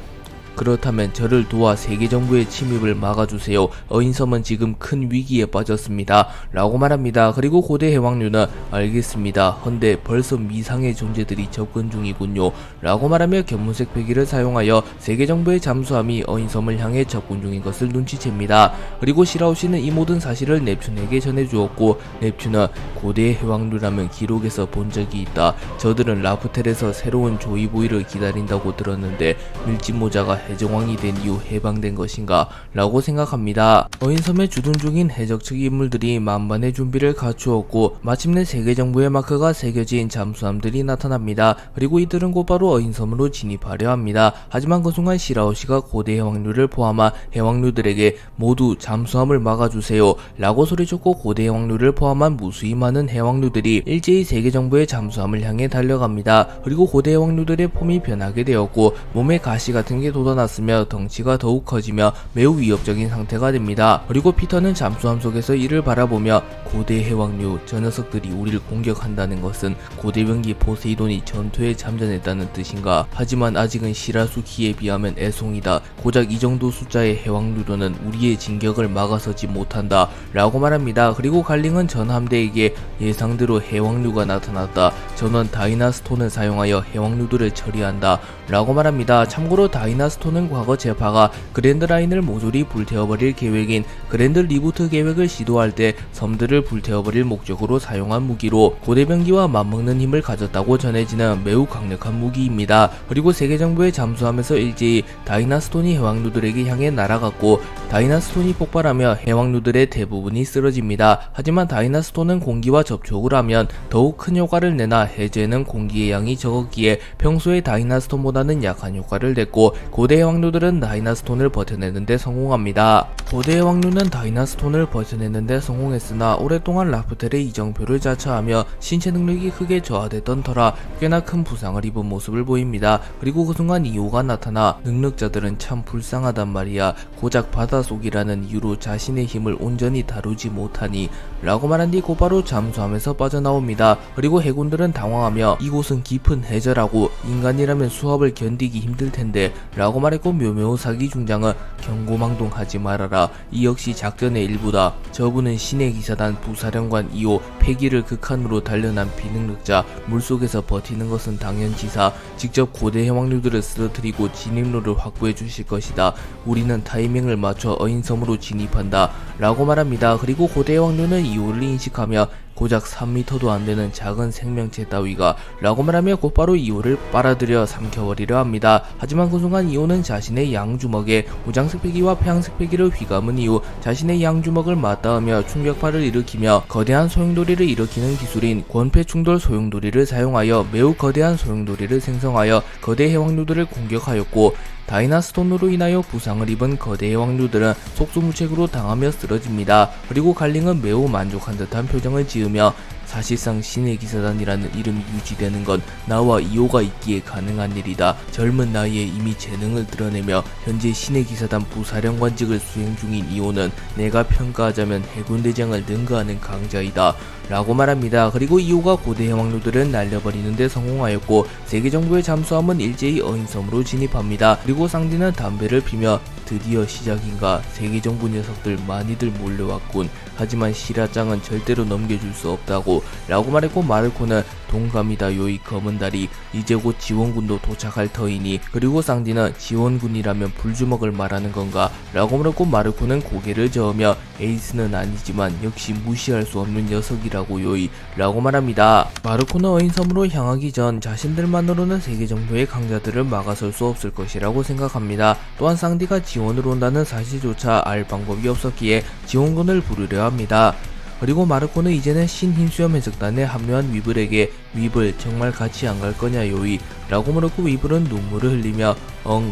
그렇다면 저를 도와 세계정부의 침입을 막아주세요. 어인섬은 지금 큰 위기에 빠졌습니다 라고 말합니다. 그리고 고대 해왕류는 알겠습니다. 헌데 벌써 미상의 존재들이 접근 중이군요 라고 말하며 견문색 배기를 사용하여 세계정부의 잠수함이 어인섬을 향해 접근 중인 것을 눈치챕니다. 그리고 시라우시는 이 모든 사실을 넵튠에게 전해주었고, 넵튠은 고대 해왕류라면 기록에서 본 적이 있다. 저들은 라프텔에서 새로운 조이보이를 기다린다고 들었는데 밀짚 모자가 해적왕이 된 이후 해방된 것인가 라고 생각합니다. 어인섬에 주둔 중인 해적 측 인물들이 만반의 준비를 갖추었고, 마침내 세계정부의 마크가 새겨진 잠수함들이 나타납니다. 그리고 이들은 곧바로 어인섬으로 진입하려 합니다. 하지만 그 순간 시라우시가 고대 해왕류를 포함한 해왕류들에게 모두 잠수함을 막아주세요 라고 소리쳤고, 고대 해왕류를 포함한 무수히 많은 해왕류들이 일제히 세계정부의 잠수함을 향해 달려갑니다. 그리고 고대 해왕류들의 폼이 변하게 되었고, 몸에 가시 같은 게 돋아났으며 덩치가 더욱 커지며 매우 위협적인 상태가 됩니다. 그리고 피터는 잠수함 속에서 이를 바라보며 고대 해왕류, 저 녀석들이 우리를 공격한다는 것은 고대병기 포세이돈이 전투에 참전했다는 뜻인가? 하지만 아직은 시라수키에 비하면 애송이다. 고작 이 정도 숫자의 해왕류로는 우리의 진격을 막아서지 못한다 라고 말합니다. 그리고 갈링은 전 함대에게 예상대로 해왕류가 나타났다. 전원 다이나스톤을 사용하여 해왕류들을 처리한다 라고 말합니다. 참고로 다이나스톤은 과거 제파가 그랜드라인을 모조리 불태워버릴 계획인 그랜드 리부트 계획을 시도할 때 섬들을 불태워버릴 목적으로 사용한 무기로 고대병기와 맞먹는 힘을 가졌다고 전해지는 매우 강력한 무기입니다. 그리고 세계정부에 잠수하면서 일제히 다이나스톤이 해왕류들에게 향해 날아갔고 다이나스톤이 폭발하며 해왕류들의 대부분이 쓰러집니다. 하지만 다이나스톤은 공기와 접촉을 하면 더욱 큰 효과를 내나 해제는 공기의 양이 적었기에 평소의 다이나스톤보다는 약한 효과를 냈고 고대 해왕류들은 다이나스톤을 버텨내는데 성공합니다. 고대 해왕류는 다이나스톤을 버텨내는데 성공했으나 오랫동안 라프텔의 이정표를 자처하며 신체 능력이 크게 저하됐던 터라 꽤나 큰 부상을 입은 모습을 보입니다. 그리고 그 순간 이오가 나타나 능력자들은 참 불쌍하단 말이야. 고작 바닷속이라는 이유로 자신의 힘을 온전히 다루지 못하니 라고 말한 뒤 곧바로 잠수하면서 빠져나옵니다. 그리고 해군들은 당황하며 이곳은 깊은 해저라고 인간이라면 수압을 견디기 힘들텐데 라고 말했고 묘묘 사기 중장은 경고망동하지 말아라. 이 역시 작전의 일부다. 저분은 신의 기사단 부사령관 2호 패기를 극한으로 단련한 비능력자. 물속에서 버티는 것은 당연지사. 직접 고대 해왕류들을 쓰러뜨리고 진입로를 확보해 주실 것이다. 우리는 타이밍을 맞춰 어인섬으로 진입한다 라고 말합니다. 그리고 고대 해왕류는 이호를 인식하며 고작 3m도 안되는 작은 생명체 따위가 라고 말하며 곧바로 이호를 빨아들여 삼켜버리려 합니다. 하지만 그 순간 이호는 자신의 양주먹에 무장색 패기와 폐양색 패기를 휘감은 이후 자신의 양주먹을 맞닿으며 충격파를 일으키며 거대한 소용돌이를 일으키는 기술인 권폐충돌 소용돌이를 사용하여 매우 거대한 소용돌이를 생성하여 거대 해왕류들을 공격하였고 다이나스톤으로 인하여 부상을 입은 거대 해왕류들은 속수무책으로 당하며 쓰러집니다. 그리고 갈링은 매우 만족한 듯한 표정을 지으며 사실상 신의 기사단이라는 이름이 유지되는 건 나와 이호가 있기에 가능한 일이다. 젊은 나이에 이미 재능을 드러내며 현재 신의 기사단 부사령관직을 수행 중인 이호는 내가 평가하자면 해군대장을 능가하는 강자이다 라고 말합니다. 그리고 이호가 고대 해왕류들을 날려버리는데 성공하였고 세계정부의 잠수함은 일제히 어인섬으로 진입합니다. 그리고 쌍디는 담배를 피며 드디어 시작인가. 세계정부 녀석들 많이들 몰려왔군. 하지만 시라짱은 절대로 넘겨줄 수 없다고 라고 말했고 마르코는 동감이다 요이 검은다리. 이제 곧 지원군도 도착할 터이니. 그리고 쌍디는 지원군이라면 불주먹을 말하는 건가 라고 물었고 마르코는 고개를 저으며 에이스는 아니지만 역시 무시할 수 없는 녀석이라고 요이 라고 말합니다. 마르코는 어인섬으로 향하기 전 자신들만으로는 세계정부의 강자들을 막아설 수 없을 것이라고 생각합니다. 또한 쌍디가 지원을 온다는 사실조차 알 방법이 없었기에 지원군을 부르려 합니다. 그리고 마르코는 이제는 신힘수염 해적단에 합류한 위블에게 위블 정말 같이 안 갈 거냐 요이 라고 물었고 위블은 눈물을 흘리며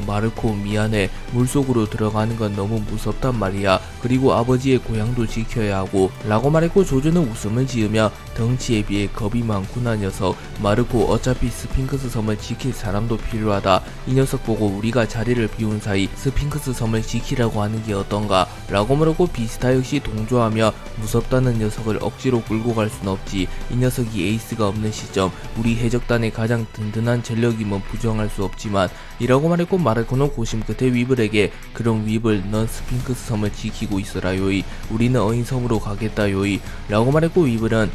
마르코 미안해. 물속으로 들어가는 건 너무 무섭단 말이야. 그리고 아버지의 고향도 지켜야 하고 라고 말했고 조조는 웃음을 지으며 덩치에 비해 겁이 많구나 녀석. 마르코 어차피 스핑크스 섬을 지킬 사람도 필요하다. 이 녀석 보고 우리가 자리를 비운 사이 스핑크스 섬을 지키라고 하는 게 어떤가 라고 물었고 비스타 역시 동조하며 무섭다는 녀석을 억지로 끌고 갈 순 없지. 이 녀석이 에이스가 없는 시점 우리 해적단의 가장 든든한 전력임은 부정할 수 없지만 이라고 말했고 마르코는 고심 끝에 위블에게 그럼 위블 넌 스핑크스 섬을 지키고 있어라 요이. 우리는 어인섬으로 가겠다 요이 라고 말했고 위블은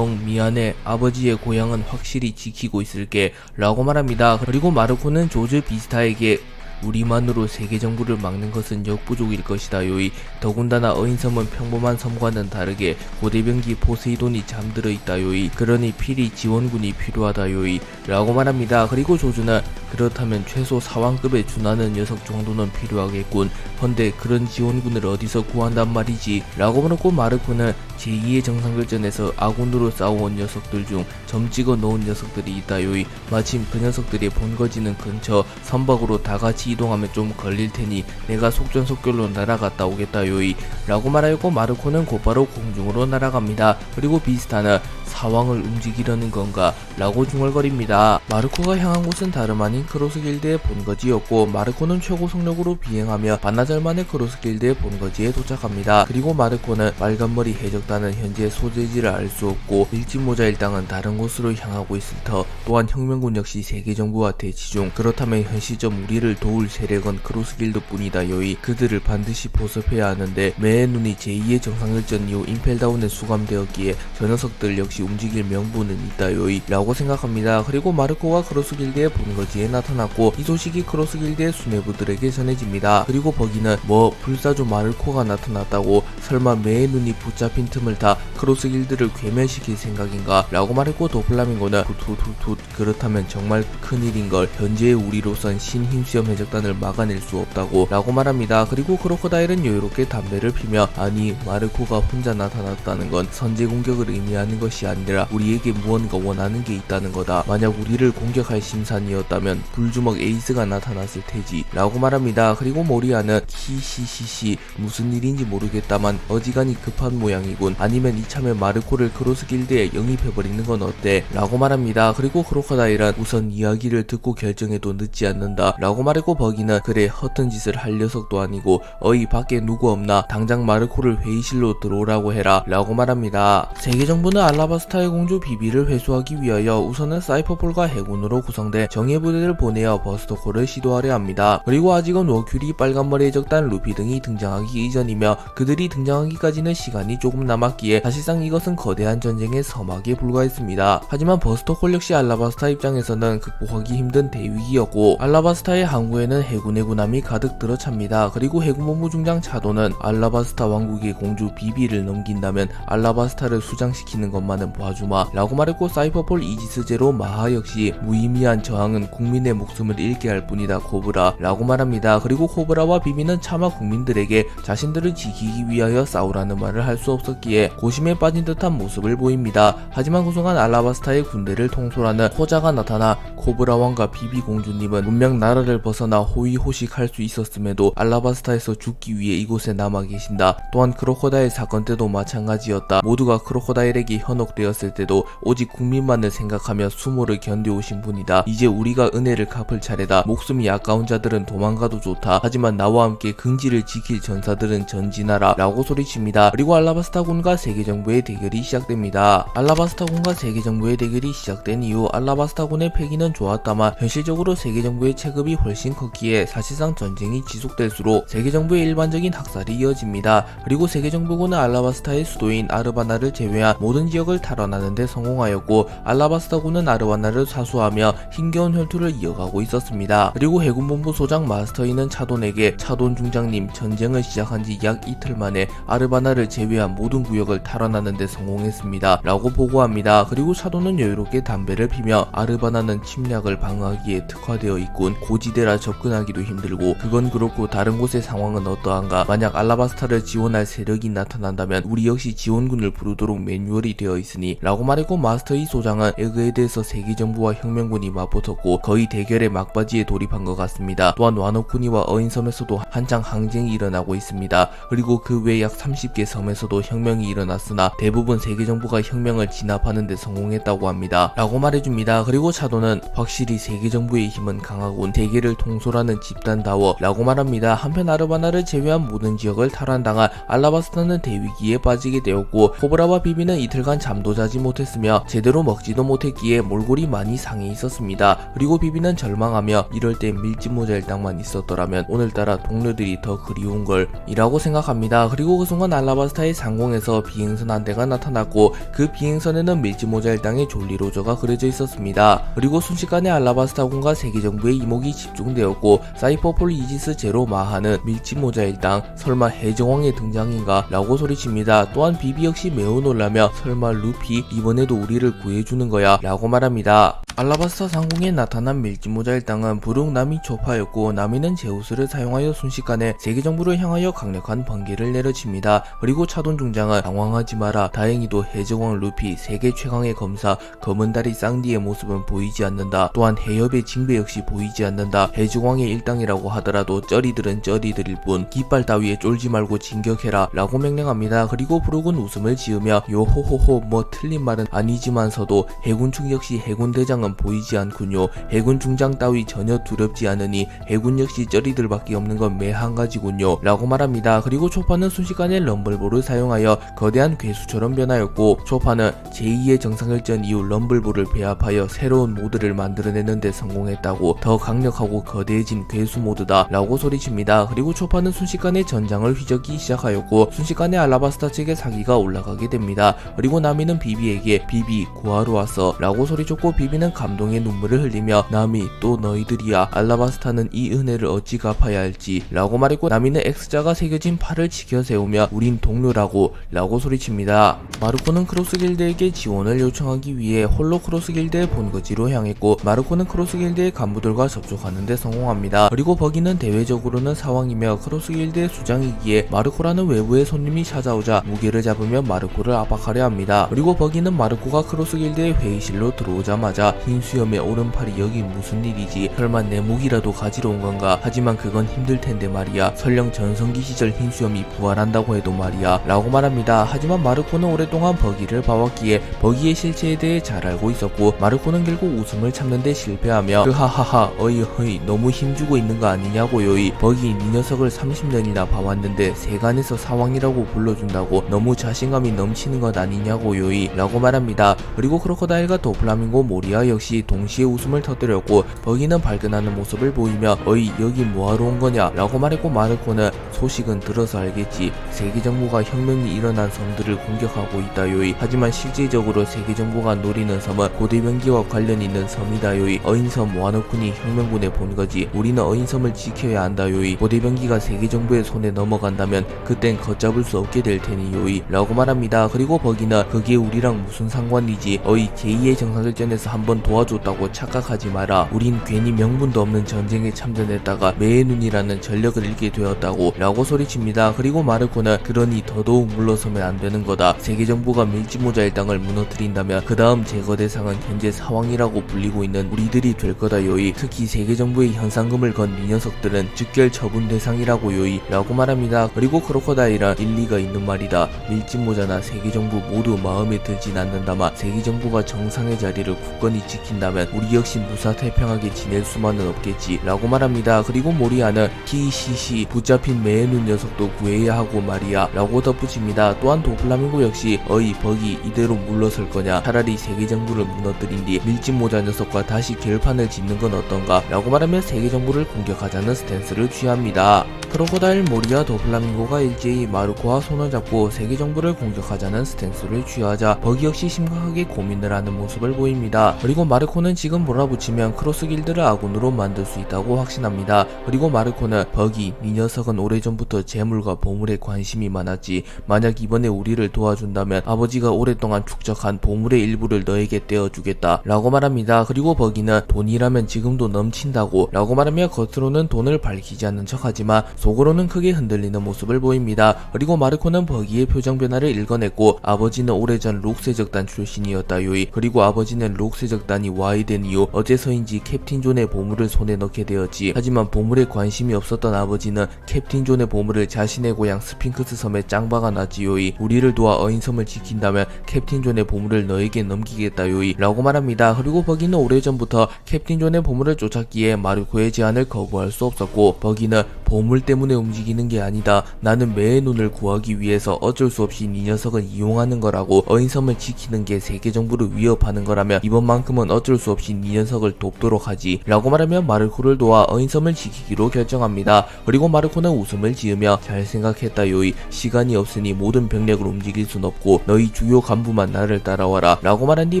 미안해. 아버지의 고향은 확실히 지키고 있을게 라고 말합니다. 그리고 마르코는 조즈 비스타에게 우리만으로 세계정부를 막는 것은 역부족일 것이다 요이. 더군다나 어인섬은 평범한 섬과는 다르게 고대병기 포세이돈이 잠들어 있다 요이. 그러니 필히 지원군이 필요하다 요이 라고 말합니다. 그리고 조주는 그렇다면 최소 사왕급에 준하는 녀석 정도는 필요하겠군. 헌데 그런 지원군을 어디서 구한단 말이지 라고 물었고 마르코는 제2의 정상결전에서 아군으로 싸워온 녀석들 중 점 찍어 놓은 녀석들이 있다 요이. 마침 그 녀석들의 본거지는 근처. 선박으로 다같이 이동하면 좀 걸릴테니 내가 속전속결로 날아갔다 오겠다 요이 라고 말하였고 마르코는 곧바로 공중으로 날아갑니다. 그리고 비스타는 사왕을 움직이려는 건가 라고 중얼거립니다. 마르코가 향한 곳은 다름 아닌 크로스 길드의 본거지였고 마르코는 최고 속력으로 비행하며 반나절 만에 크로스 길드의 본거지에 도착합니다. 그리고 마르코는 빨간머리 해적단은 현재 소재지를 알 수 없고 일진모자 일당은 다른 곳으로 향하고 있을 터. 또한 혁명군 역시 세계정부와 대치 중. 그렇다면 현 시점 우리를 도울 세력은 크로스 길드 뿐이다 요이. 그들을 반드시 보습해야 하는데 매의 눈이 제2의 정상결전 이후 임펠다운에 수감되었기에 저 녀석들 역시 움직일 명분은 있다요이 라고 생각합니다. 그리고 마르코가 크로스길드의 본거지에 나타났고 이 소식이 크로스길드의 수뇌부들에게 전해집니다. 그리고 버기는 뭐 불사조 마르코가 나타났다고 설마 매의 눈이 붙잡힌 틈을 타 크로스길드를 괴멸시킬 생각인가 라고 말했고 도플라밍고는 툭툭툭 그렇다면 정말 큰일인걸. 현재의 우리로선 신힘수염 해적단을 막아낼 수 없다고 라고 말합니다. 그리고 크로커다일은 여유롭게 담배를 피며 아니 마르코가 혼자 나타났다는 건 선제 공격을 의미하는 것이 아니라 우리에게 무언가 원하는 게 있다는 거다. 만약 우리를 공격할 심산이었다면 불주먹 에이스가 나타났을 테지 라고 말합니다. 그리고 모리아는 히히히히 무슨 일인지 모르겠다만 어지간히 급한 모양이군. 아니면 이참에 마르코를 크로스길드에 영입해버리는 건 어때? 라고 말합니다. 그리고 크로커다일은 우선 이야기를 듣고 결정해도 늦지 않는다 라고 말했고 버기는 그래 허튼 짓을 할 녀석도 아니고 어이 밖에 누구 없나? 당장 마르코를 회의실로 들어오라고 해라 라고 말합니다. 세계정부는 알라바스타의 공주 비비를 회수하기 위하여 우선은 사이퍼폴과 해군으로 구성된 정예부대를 보내어 버스터콜을 시도하려 합니다. 그리고 아직은 워큐리, 빨간머리 해적단, 루피 등이 등장하기 이전이며 그들이 등장하기까지는 시간이 조금 남았기에 사실상 이것은 거대한 전쟁의 서막에 불과했습니다. 하지만 버스터콜 역시 알라바스타 입장에서는 극복하기 힘든 대위기였고 알라바스타의 항구에는 해군의 군함이 가득 들어찹니다. 그리고 해군본부 중장 차도는 알라바스타 왕국의 공주 비비를 넘긴다면 알라바스타를 수장시키는 것만은 봐주마 라고 말했고 사이퍼폴 이지스 제로 마하 역시 무의미한 저항은 국민의 목숨을 잃게 할 뿐이다 코브라 라고 말합니다. 그리고 코브라와 비비는 차마 국민들에게 자신들을 지키기 위하여 싸우라는 말을 할 수 없었기에 고심에 빠진 듯한 모습을 보입니다. 하지만 그 순간 알라바스타의 군대를 통솔하는 호자가 나타나 코브라 왕과 비비 공주님은 문명 나라를 벗어나 호의호식할 수 있었음에도 알라바스타에서 죽기 위해 이곳에 남아 계신다. 또한 크로커다일 사건 때도 마찬가지였다. 모두가 크로커다일에게 현혹되었을 때도 오직 국민만을 생각하며 수모를 견뎌오신 분이다. 이제 우리가 은혜를 갚을 차례다. 목숨이 아까운 자들은 도망가도 좋다. 하지만 나와 함께 긍지를 지킬 전사들은 전진하라 라고 소리칩니다. 그리고 알라바스타군과 세계정부의 대결이 시작됩니다. 알라바스타군과 세계정부의 대결이 시작된 이후 알라바스타군의 패기는 좋았다만 현실적으로 세계정부의 체급이 훨씬 컸기에 사실상 전쟁이 지속될수록 세계정부의 일반적인 학살이 이어집니다. 그리고 세계정부군은 알라바스타의 수도인 아르바나를 제외한 모든 지역을 탈환하는 데 성공하였고 알라바스타군은 아르바나를 사수하며 힘겨운 혈투를 이어가고 있었습니다. 그리고 해군본부 소장 마스터이는 차돈에게 차돈 중장님 전쟁을 시작한 지 약 이틀 만에 아르바나를 제외한 모든 구역을 탈환하는 데 성공했습니다 라고 보고합니다. 그리고 차돈은 여유롭게 담배를 피며 아르바나는 침략을 방어하기에 특화되어 있군. 고지대라 접근하기도 힘들고 그건 그렇고 다른 곳의 상황은 어떠한가? 만약 알라바스타를 지원할 세력이 나타난다면 우리 역시 지원군을 부르도록 매뉴얼이 되어 있으니 라고 말했고 마스터이 소장은 에그에 대해서 세계정부와 혁명군이 맞붙었고 거의 대결의 막바지에 돌입한 것 같습니다. 또한 와노쿠니와 어인섬에서도 한창 항쟁이 일어나고 있습니다. 그리고 그 외 약 30개 섬에서도 혁명이 일어났으나 대부분 세계정부가 혁명을 진압하는 데 성공했다고 합니다 라고 말해줍니다. 그리고 차도는 확실히 세계정부의 힘은 강하군. 대계를 통솔하는 집단다워 라고 말합니다. 한편 아르바나를 제외한 모든 지역을 탈환당한 알라바스타는 대위기에 빠지게 되었고 코브라와 비비는 이틀간 잠도 자지 못했으며 제대로 먹지도 못했기에 몰골이 많이 상해 있었습니다. 그리고 비비는 절망하며 이럴 때 밀짚모자 일당만 있었더라면 오늘따라 동료들이 더 그리운걸 이라고 생각합니다. 그리고 그 순간 알라바스타의 상공에서 비행선 한 대가 나타났고 그 비행선에는 밀짚모자 일당의 졸리로저가 그려져 있었습니다. 그리고 순식간에 알라바스타군과 세계정부의 이목이 집중되었고 사이퍼폴 이지스 제로 마하는 밀짚모자 일당 설마 해적왕의 등장인가 라고 소리칩니다. 또한 비비 역시 매우 놀라며 설마 루피 이번에도 우리를 구해주는 거야 라고 말합니다. 알라바스타 상공에 나타난 밀짚모자 일당은 부룩 나미 초파였고 나미는 제우스를 사용하여 순식간에 세계정부를 향하여 강력한 번개를 내려칩니다. 그리고 차돈 중장은 당황하지 마라. 다행히도 해적왕 루피 세계 최강의 검사 검은다리 쌍디의 모습은 보이지 않는다. 또한 해협의 징배 역시 보이지 않는다. 해적왕의 일당이라고 하더라도 쩌리들은 쩌리들일 뿐 깃발 따위에 쫄지 말고 진격해라 라고 명령합니다. 그리고 부룩은 웃음을 지으며 요호호호 뭐 틀린 말은 아니지만서도 해군축 역시 해군대장은 상황은 보이지 않군요. 해군 중장 따위 전혀 두렵지 않으니 해군 역시 쩌리들밖에 없는 건 매 한 가지군요 라고 말합니다. 그리고 초파는 순식간에 럼블볼을 사용하여 거대한 괴수처럼 변하였고, 초파는 제2의 정상결전 이후 럼블볼을 배합하여 새로운 모드를 만들어내는데 성공했다고, 더 강력하고 거대해진 괴수 모드다 라고 소리칩니다. 그리고 초파는 순식간에 전장을 휘젓기 시작하였고, 순식간에 알라바스타 측의 사기가 올라가게 됩니다. 그리고 나미는 비비에게 비비 구하러 왔어 라고 소리쳤고, 비비는 감동의 눈물을 흘리며 나미 또 너희들이야, 알라바스타는 이 은혜를 어찌 갚아야 할지 라고 말했고, 나미는 X자가 새겨진 팔을 치켜 세우며 우린 동료라고 라고 소리칩니다. 마르코는 크로스 길드에게 지원을 요청하기 위해 홀로 크로스 길드의 본거지로 향했고, 마르코는 크로스 길드의 간부들과 접촉하는데 성공합니다. 그리고 버기는 대외적으로는 사왕이며 크로스 길드의 수장이기에 마르코라는 외부의 손님이 찾아오자 무게를 잡으며 마르코를 압박하려 합니다. 그리고 버기는 마르코가 크로스 길드의 회의실로 들어오자마자 흰 수염의 오른팔이 여기 무슨 일이지, 설마 내 무기라도 가지러 온 건가, 하지만 그건 힘들 텐데 말이야, 설령 전성기 시절 흰 수염이 부활한다고 해도 말이야 라고 말합니다. 하지만 마르코는 오랫동안 버기를 봐왔기에 버기의 실체에 대해 잘 알고 있었고, 마르코는 결국 웃음을 참는데 실패하며 하하하 어이 너무 힘주고 있는 거 아니냐고요. 버기 니 녀석을 30년이나 봐왔는데 세간에서 사왕이라고 불러준다고 너무 자신감이 넘치는 것 아니냐고요 라고 말합니다. 그리고 크로커다일과 도플라밍고 모리아 역시 동시에 웃음을 터뜨렸고, 버기는 발끈하는 모습을 보이며 어이 여기 뭐하러 온 거냐 라고 말했고, 마르코는 소식은 들어서 알겠지, 세계정부가 혁명이 일어난 섬들을 공격하고 있다요. 하지만 실질적으로 세계정부가 노리는 섬은 고대병기와 관련 있는 섬이다요. 어인섬 와노쿤이 혁명군의 본거지, 우리는 어인섬을 지켜야 한다요. 고대병기가 세계정부의 손에 넘어간다면 그땐 걷잡을 수 없게 될 테니요 라고 말합니다. 그리고 버기는 그게 우리랑 무슨 상관이지, 어이 제2의 정상결전에서 한번 도와줬다고 착각하지 마라, 우린 괜히 명분도 없는 전쟁에 참전했다가 매의 눈이라는 전력을 잃게 되었다고 라고 소리칩니다. 그리고 마르코는 그러니 더더욱 물러서면 안 되는 거다, 세계정부가 밀지모자 일당을 무너뜨린다면 그 다음 제거 대상은 현재 사왕이라고 불리고 있는 우리들이 될 거다요. 특히 세계정부의 현상금을 건 이 녀석들은 즉결 처분 대상이라고요 라고 말합니다. 그리고 크로커다일은 일리가 있는 말이다, 밀지모자나 세계정부 모두 마음에 들진 않는다만 세계정부가 정상의 자리를 굳건히 지킨다면 우리 역시 무사태평하게 지낼 수만은 없겠지 라고 말합니다. 그리고 모리아는 히시시 붙잡힌 매의 눈 녀석도 구해야 하고 말이야 라고 덧붙입니다. 또한 도플라밍고 역시 어이 버기 이대로 물러설 거냐, 차라리 세계정부를 무너뜨린 뒤 밀짚모자 녀석과 다시 결판을 짓는 건 어떤가 라고 말하며 세계정부를 공격하자는 스탠스를 취합니다. 크로커다일 모리아 도플라밍고가 일제히 마르코와 손을 잡고 세계정부를 공격하자는 스탠스를 취하자 버기 역시 심각하게 고민을 하는 모습을 보입니다. 그리고 마르코는 지금 몰아붙이면 크로스 길드를 아군으로 만들 수 있다고 확신합니다. 그리고 마르코는 버기 이 녀석은 오래전부터 재물과 보물에 관심이 많았지, 만약 이번에 우리를 도와준다면 아버지가 오랫동안 축적한 보물의 일부를 너에게 떼어주겠다 라고 말합니다. 그리고 버기는 돈이라면 지금도 넘친다고 라고 말하며 겉으로는 돈을 밝히지 않는 척하지만 속으로는 크게 흔들리는 모습을 보입니다. 그리고 마르코는 버기의 표정 변화를 읽어냈고, 아버지는 오래전 록세적단 출신이었다요. 그리고 아버지는 록세적단이 와해된 이후 어째서인지 캡틴 존의 보물을 손에 넣게 되었지, 하지만 보물에 관심이 없었던 아버지는 캡틴 존의 보물을 자신의 고향 스핑크스 섬에 짱박아 놨지요. 우리를 도와 어인섬을 지킨다면 캡틴 존의 보물을 너에게 넘기겠다요 라고 말합니다. 그리고 버기는 오래전부터 캡틴 존의 보물을 쫓았기에 마르코의 제안을 거부할 수 없었고, 버기는 보물 때문에 움직이는 게 아니다, 나는 매의 눈을 구하기 위해서 어쩔 수 없이 이 녀석을 이용하는 거라고, 어인섬을 지키는 게 세계정부를 위협하는 거라면 이번만큼은 어쩔 수 없이 이 녀석을 돕도록 하지 라고 말하며 마르코를 도와 어인섬을 지키기로 결정합니다. 그리고 마르코는 웃음을 지으며 잘 생각했다요, 시간이 없으니 모든 병력을 움직일 순 없고 너희 주요 간부만 나를 따라와라 라고 말한 뒤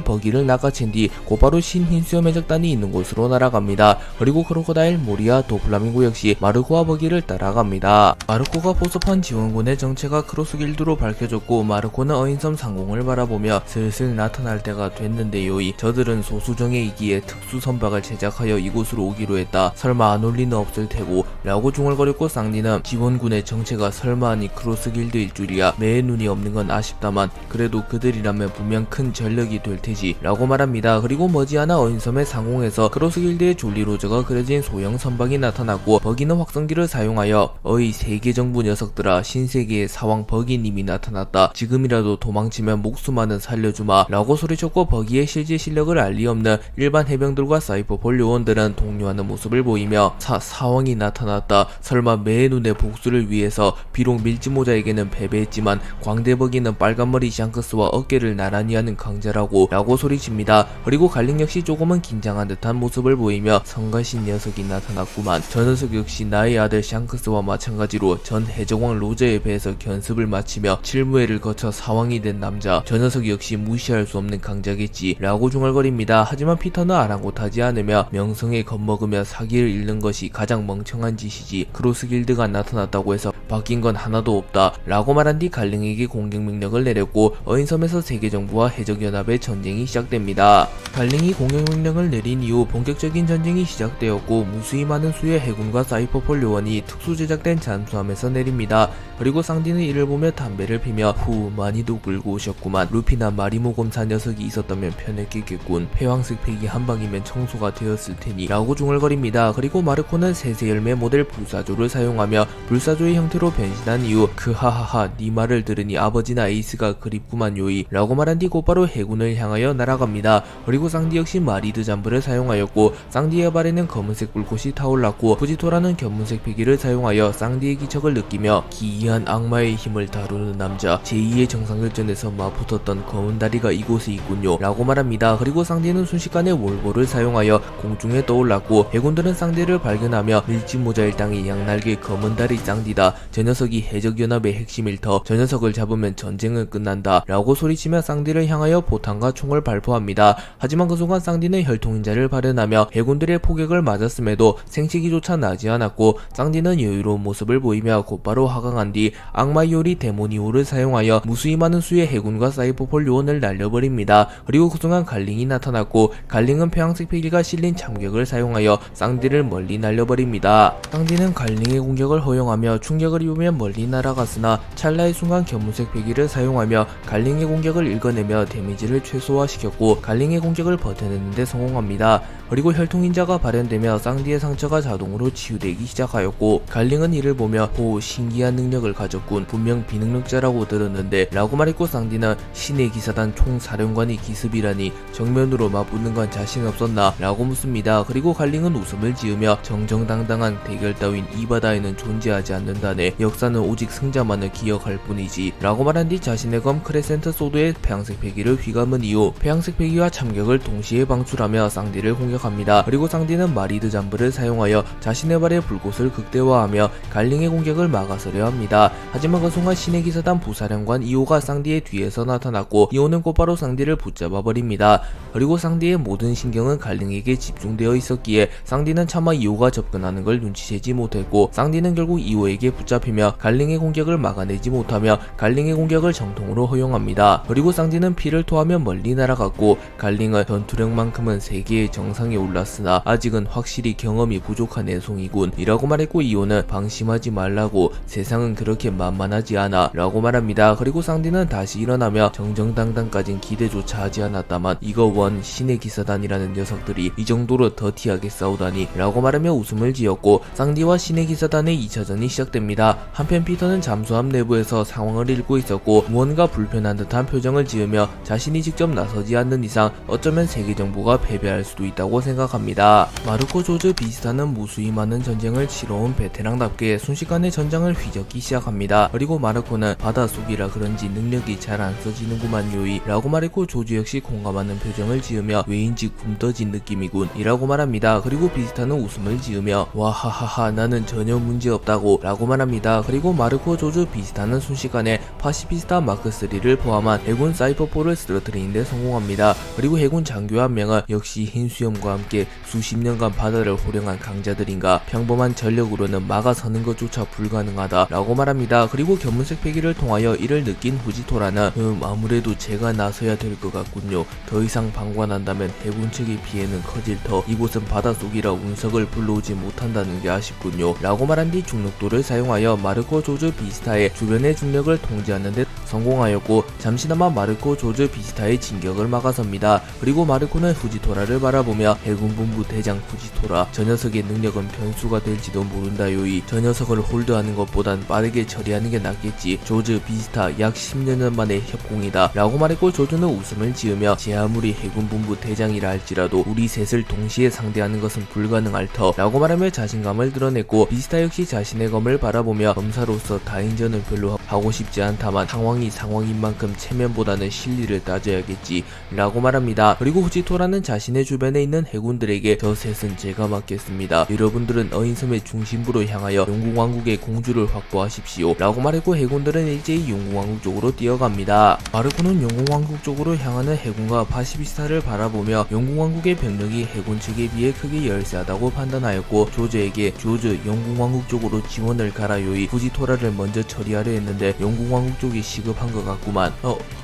버기를 낚아챈 뒤 곧바로 신흰수염 해적단이 있는 곳으로 날아갑니다. 그리고 크로커다일, 모리아, 도플라밍고 역시 마르코와 버기를 따라갑니다. 마르코가 포섭한 지원군의 정체가 크로스 길드로 밝혀졌고, 마르코는 어인섬 상공을 바라보며 슬슬 나타날 때가 됐는데요, 저들은 소수정예이기에 특수 선박을 제작하여 이곳으로 오기로 했다, 설마 안 올 리는 없을 테고 라고 중얼거렸고, 쌍리는 지원군의 정체가 설마하니 크로스 길드일 줄이야, 매의 눈이 없는 건 아쉽다만 그래도 그들이라면 분명 큰 전력이 될 테지 라고 말합니다. 그리고 머지않아 어인섬의 상공에서 크로스 길드의 졸리 로저가 그려진 소형 선박이 나타났고, 버기는 확성기를 사용하여 어이 세계정부 녀석들아, 신세계의 사왕 버기님이 나타났다, 지금이라도 도망치면 목숨만은 살려주마 라고 소리쳤고, 버기의 실제 실력을 난리 없는 일반 해병들과 사이퍼폴 요원들은 동요하는 모습을 보이며 사왕이 나타났다. 설마 매의 눈의 복수를 위해서 비록 밀짚모자에게는 패배했지만 광대버기는 빨간머리 샹크스와 어깨를 나란히 하는 강자라고 라고 소리칩니다. 그리고 갈링 역시 조금은 긴장한 듯한 모습을 보이며 성가신 녀석이 나타났구만. 저 녀석 역시 나의 아들 샹크스와 마찬가지로 전 해적왕 로저에 배에서 견습을 마치며 칠무회를 거쳐 사왕이 된 남자. 저 녀석 역시 무시할 수 없는 강자겠지 라고 중얼거립니다. 하지만 피터는 아랑곳하지 않으며 명성에 겁먹으며 사기를 잃는 것이 가장 멍청한 짓이지, 크로스길드가 나타났다고 해서 바뀐 건 하나도 없다 라고 말한 뒤 갈링에게 공격 명령을 내렸고 어인섬에서 세계정부와 해적연합의 전쟁이 시작됩니다. 갈링이 공격 명령을 내린 이후 본격적인 전쟁이 시작되었고 무수히 많은 수의 해군과 사이퍼폴 요원이 특수 제작된 잠수함에서 내립니다. 그리고 쌍디는 이를 보며 담배를 피며 후, 많이도 끌고 오셨구만. 루피나 마리모검사 녀석이 있었다면 편했겠군. 패왕색 팩이 한 방이면 청소가 되었을 테니 라고 중얼거립니다. 그리고 마르코는 세세열매 모델 불사조를 사용하며 불사조의 형태로 변신한 이후 하하하 네 말을 들으니 아버지나 에이스가 그립구만 요이 라고 말한 뒤 곧바로 해군을 향하여 날아갑니다. 그리고 쌍디 역시 마리드 잠브를 사용하였고 쌍디의 발에는 검은색 불꽃이 타올랐고 부지토라는 견문색 패기를 사용하여 쌍디의 기척을 느끼며 기이한 악마의 힘을 다루는 남자, 제2의 정상결전에서 맞붙었던 검은 다리가 이곳에 있군요 라고 말합니다. 그리고 쌍디는 순식간에 월보를 사용하여 공중에 떠올랐고 해군들은 쌍디를 발견하며 밀짚모자 일당이 양날개 검은 다리 쌍디다. 저 녀석이 해적연합의 핵심일 터. 저 녀석을 잡으면 전쟁은 끝난다 라고 소리치며 쌍디를 향하여 포탄과 총을 발포합니다. 하지만 그 순간 쌍디는 혈통인자를 발현하며 해군들의 포격을 맞았음에도 생치기조차 나지 않았고 쌍디는 여유로운 모습을 보이며 곧바로 하강한 뒤 악마의 요리 데모니오를 사용하여 무수히 많은 수의 해군과 사이퍼폴 요원을 날려버립니다. 그리고 그 순간 갈링이 나타났고 갈링은 패왕색 패기가 실린 참격을 사용하여 쌍디를 멀리 날려버립니다. 쌍디는 갈링의 공격을 허용하며 충격을 입으며 멀리 날아갔으나 찰나의 순간 견문색 패기를 사용하며 갈링의 공격을 읽어내며 데미지를 최소화시켰고 갈링의 공격을 버텨내는데 성공합니다. 그리고 혈통인자가 발현되며 쌍디의 상처가 자동으로 치유되기 시작하였고 갈링은 이를 보며 오, 신기한 능력을 가졌군. 분명 비능력자라고 들었는데 라고 말했고 쌍디는 신의 기사단 총사령관이 기습이라니 정면으로 맞붙는 건 자신 없었나 라고 묻습니다. 그리고 갈링은 웃음을 지으며 정정당당한 대결 따윈 이 바다에는 존재하지 않는다네. 역사는 오직 승자만을 기억할 뿐이지 라고 말한 뒤 자신의 검 크레센트 소드의 패양색 패기를 휘감은 이후 패양색 패기와 참격을 동시에 방출하며 쌍디를 공격합니다. 그리고 쌍디는 마리드 잠브를 사용하여 자신의 발의 불꽃을 극대화하며 갈링의 공격을 막아서려 합니다. 하지만 그 순간 신의 기사단 부사령관 이오가 쌍디의 뒤에서 나타났고 이오는 곧바로 쌍디를 붙잡아 버립니다. 그리고 쌍디의 모든 신경은 갈링에게 집중되어 있었기에 쌍디는 차마 이오가 접근하는 걸 눈치채지 못했고 쌍디는 결국 이오에게 붙잡히며 갈링의 공격을 막아내지 못하며 갈링의 공격을 정통으로 허용합니다. 그리고 쌍디는 피를 토하며 멀리 날아갔고 갈링은 전투력만큼은 세계의 정상에 올랐으나 아직은 확실히 경험이 부족한 애송이군 이라고 말했고 이오는 방심하지 말라고, 세상은 그렇게 만만하지 않아 라고 말합니다. 그리고 쌍디는 다시 일어나며 정정당당까진 기대조차 하지 않았다만 이거 원 신의 기사단이라는 녀석들이 이 정도로 더티하게 싸우다니 라고 말하며 웃음을 지었고 쌍디와 신의 기사단의 2차전이 시작됩니다. 한편 피터는 잠수함 내부에서 상황을 읽고 있었고 무언가 불편한 듯한 표정을 지으며 자신이 직접 나서지 않는 이상 어쩌면 세계정부가 패배할 수도 있다고 생각합니다. 마르코 조즈 비스타는 무수히 많은 전쟁을 치러온 베테랑답게 순식간에 전장을 휘젓기 시작합니다. 그리고 마르코는 바닷속이라 그런지 능력이 잘 안 써지는구만 요이 라고 말했고 조즈 역시 공감하는 표정을 지으며 왜인지 굼떠진 느낌이군 이라고 말합니다. 그리고 비스타는 웃음을 지으며 와하하하 나는 전혀 문제없다고 라고 말합니다. 그리고 마르코 조즈 비스타는 순식간에 파시피스타 마크3를 포함한 해군 사이퍼4를 쓰러뜨리는데 성공합니다. 그리고 해군 장교 한 명은 역시 흰 수염과 함께 수십 년간 바다를 호령한 강자들인가 평범한 전력으로는 막아서는 것조차 불가능하다 라고 말합니다. 그리고 견문색 패기를 통하여 이를 느낀 후지토라는 아무래도 제가 나서야 될 것 같군요. 더 이상 방관한다면 해군 측의 피해는 커질 터 이곳은 바닷속이라 운석을 불러오지 못한다는 게 아쉽군요 라고 말한 뒤 중력도를 사용하여 마르코 조즈 비스타의 주변의 중력을 통제하는 데 성공하였고 잠시나마 마르코 조즈 비스타의 진격을 막아섭니다. 그리고 마르코는 후지토라를 바라보며 해군본부 대장 후지토라, 저 녀석의 능력은 변수가 될지도 모른다요이. 저 녀석을 홀드하는 것보단 빠르게 처리하는 게 낫겠지. 조즈 비스타 약 10년 만의 협공이다 라고 말했고, 조즈는 웃음을 지으며 제 아무리 해군본부 대장이라 할지라도 우리 셋을 동시에 상대하는 것은 불가능할 터 라고 말하며 자신감을 드러냈고, 비스타 역시 자신의 검을 바라보며 검사로서 다인전은 별로 하고 싶지 않다만 상황인 만큼 체면보다는 실리를 따져야겠지 라고 말합니다. 그리고 후지토라는 자신의 주변에 있는 해군들에게 저 셋은 제가 맡겠습니다. 여러분들은 어인섬의 중심부로 향하여 용궁왕국의 공주를 확보하십시오 라고 말했고, 해군들은 일제히 용궁왕국 쪽으로 뛰어갑니다. 마르코는 용궁왕국 쪽으로 향하는 해군과 파시피스타를 바라보며 용궁왕국의 병력이 해군 측에 비해 크게 열세하다고 판단하였고, 조즈에게 조즈 용궁왕국 쪽으로 지원을 가라요이. 후지토라를 먼저 처리하려 했는데 용궁왕국 쪽이 시급한 것 같구만.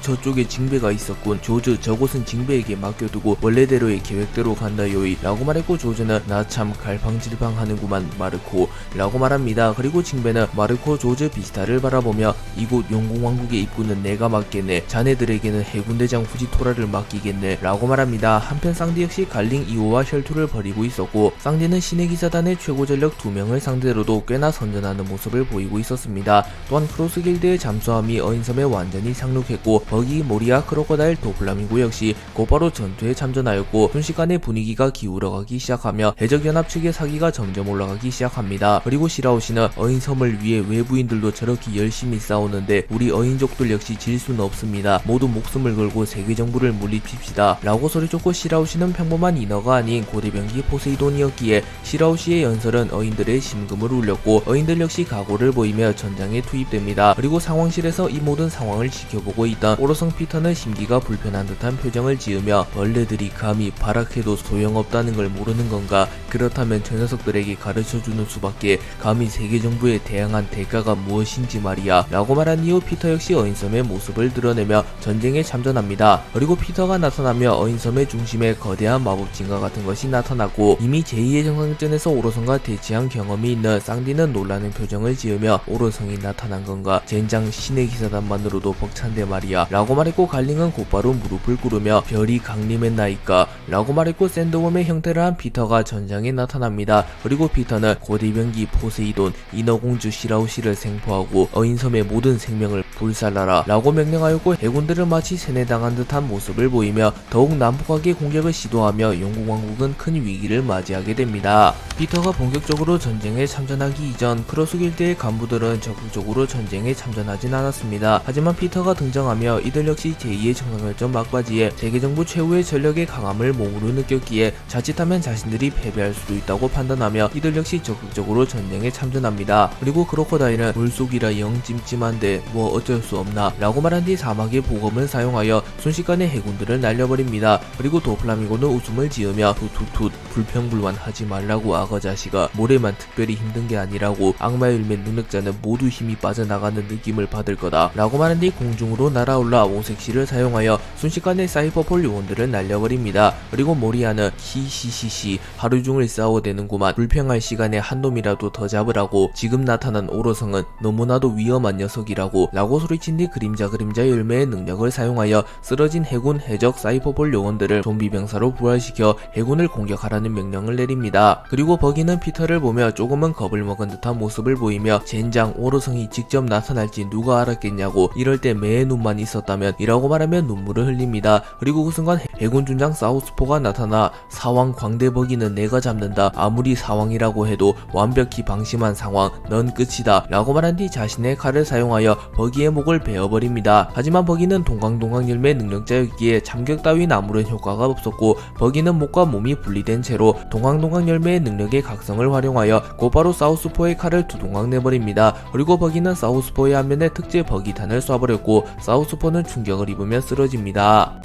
저쪽에 징배가 있었군. 조즈 저곳은 징배에게 맡겨두고 원래대로의 계획대로 간다요이 라고 말했고, 조즈는 나 참 갈팡질팡 하는구만 마르코 라고 말합니다. 그리고 징배는 마르코 조즈 비스타를 바라보며 이곳 용궁왕국의 입구는 내가 맡겠네. 자네들에게는 해군대장 후지토라를 맡기겠네 라고 말합니다. 한편 쌍디 역시 갈링 2호와 혈투를 벌이고 있었고, 쌍디는 신의 기사단의 최고 전력 2명을 상대로도 꽤나 선전하는 모습을 보이고 있었습니다. 또한 크로스 길드의 잠수함이 어인섬에 완전히 상륙했고, 버기, 모리아, 크로커다일, 도플라밍고 역시 곧바로 전투에 참전하였고, 순식간에 분위기가 기울어가기 시작하며 해적연합 측의 사기가 점점 올라가기 시작합니다. 그리고 시라오시는 어인섬을 위해 외부인들도 저렇게 열심히 싸우는데 우리 어인족들 역시 질 수는 없습니다. 모두 목숨을 걸고 세계정부를 물리칩시다 라고 소리쳤고, 시라오시는 평범한 인어가 아닌 고대병기 포세이돈이었기에 시라오시의 연설은 어인들의 심금을 울렸고, 어인들 역시 각오를 보이며 전장에 투입됩니다. 그리고 상황실에서 이 모든 상황을 지켜보고 있던 오로성 피터는 심기가 불편한 듯한 표정을 지으며 벌레들이 감히 발악해도 소용없다는 걸 모르는 건가? 그렇다면 저 녀석들에게 가르쳐주는 수밖에. 감히 세계정부에 대항한 대가가 무엇인지 말이야 라고 말한 이후 피터 역시 어인섬의 모습을 드러내며 전쟁에 참전합니다. 그리고 피터가 나타나며 어인섬의 중심에 거대한 마법진과 같은 것이 나타났고, 이미 제2의 정상전에서 오로성과 대치한 경험이 있는 쌍디는 놀라는 표정을 지으며 오로성이 나타난 건가? 젠장 신의 기사단만으로도 벅찬데 말이야 라고 말했고, 갈링은 곧바로 무릎을 꿇으며 별이 강림했나이까 라고 말했고, 샌드웜의 형태를 한 피터가 전장에 나타납니다. 그리고 피터는 고대병기 포세이돈, 인어공주 시라우시를 생포하고 어인섬의 모든 생명을 불살라라 라고 명령하였고, 해군들은 마치 세뇌당한 듯한 모습을 보이며 더욱 난폭하게 공격을 시도하며 용궁왕국은 큰 위기를 맞이하게 됩니다. 피터가 본격적으로 전쟁에 참전하기 이전 크로스 길드의 간부들은 적극적으로 전쟁에 참전하진 않았습니다. 하지만 피터가 등장하며 이들 역시 제2의 정상결전 막바지에 세계정부 최후의 전력의 강함을 몸으로 느꼈기에 자칫하면 자신들이 패배할 수도 있다고 판단하며 이들 역시 적극적으로 전쟁에 참전합니다. 그리고 크로커다일은 물속이라 영 찜찜한데 뭐 어쩔 수 없나 라고 말한 뒤 사막의 보검을 사용하여 순식간에 해군들을 날려버립니다. 그리고 도플라밍고는 웃음을 지으며 툭툭툭 불평불만 하지 말라고 악어자식아. 모래만 특별히 힘든 게 아니라고. 악마의 율매 능력자는 모두 힘이 빠져나가는 느낌을 받을 거다 라고 말한 뒤 공중으로 날아올라 오색시를 사용하여 순식간에 사이퍼폴 요원들을 날려버립니다. 그리고 모리아는 히히히히 하루 종일 싸워대는구만. 불평할 시간에 한 놈이라도 더 잡으라고. 지금 나타난 오로성은 너무나도 위험한 녀석이라고 라고 소리친 뒤 그림자 열매의 능력을 사용하여 쓰러진 해군, 해적, 사이퍼볼 요원들을 좀비 병사로 부활시켜 해군을 공격하라는 명령을 내립니다. 그리고 버기는 피터를 보며 조금은 겁을 먹은 듯한 모습을 보이며 젠장 오로성이 직접 나타날지 누가 알았겠냐고. 이럴 때 매의 눈만 있었다면 이라고 말하며 눈물을 흘립니다. 그리고 그 순간 해군 준장 사우스포가 나타나 사왕 광대 버기는 내가 잡는다. 아무리 사왕이라고 해도 완벽히 방심한 상황. 넌 끝이다 라고 말한 뒤 자신의 칼을 사용하여 버기의 목을 베어버립니다. 하지만 버기는 동강동강 열매 능력자였기에 참격 따윈 아무런 효과가 없었고, 버기는 목과 몸이 분리된 채로 동강동강 열매의 능력의 각성을 활용하여 곧바로 사우스포의 칼을 두동강 내버립니다. 그리고 버기는 사우스포의 안면에 특제 버기탄을 쏴버렸고 사우스포는 충격을 입으며 쓰러집니다.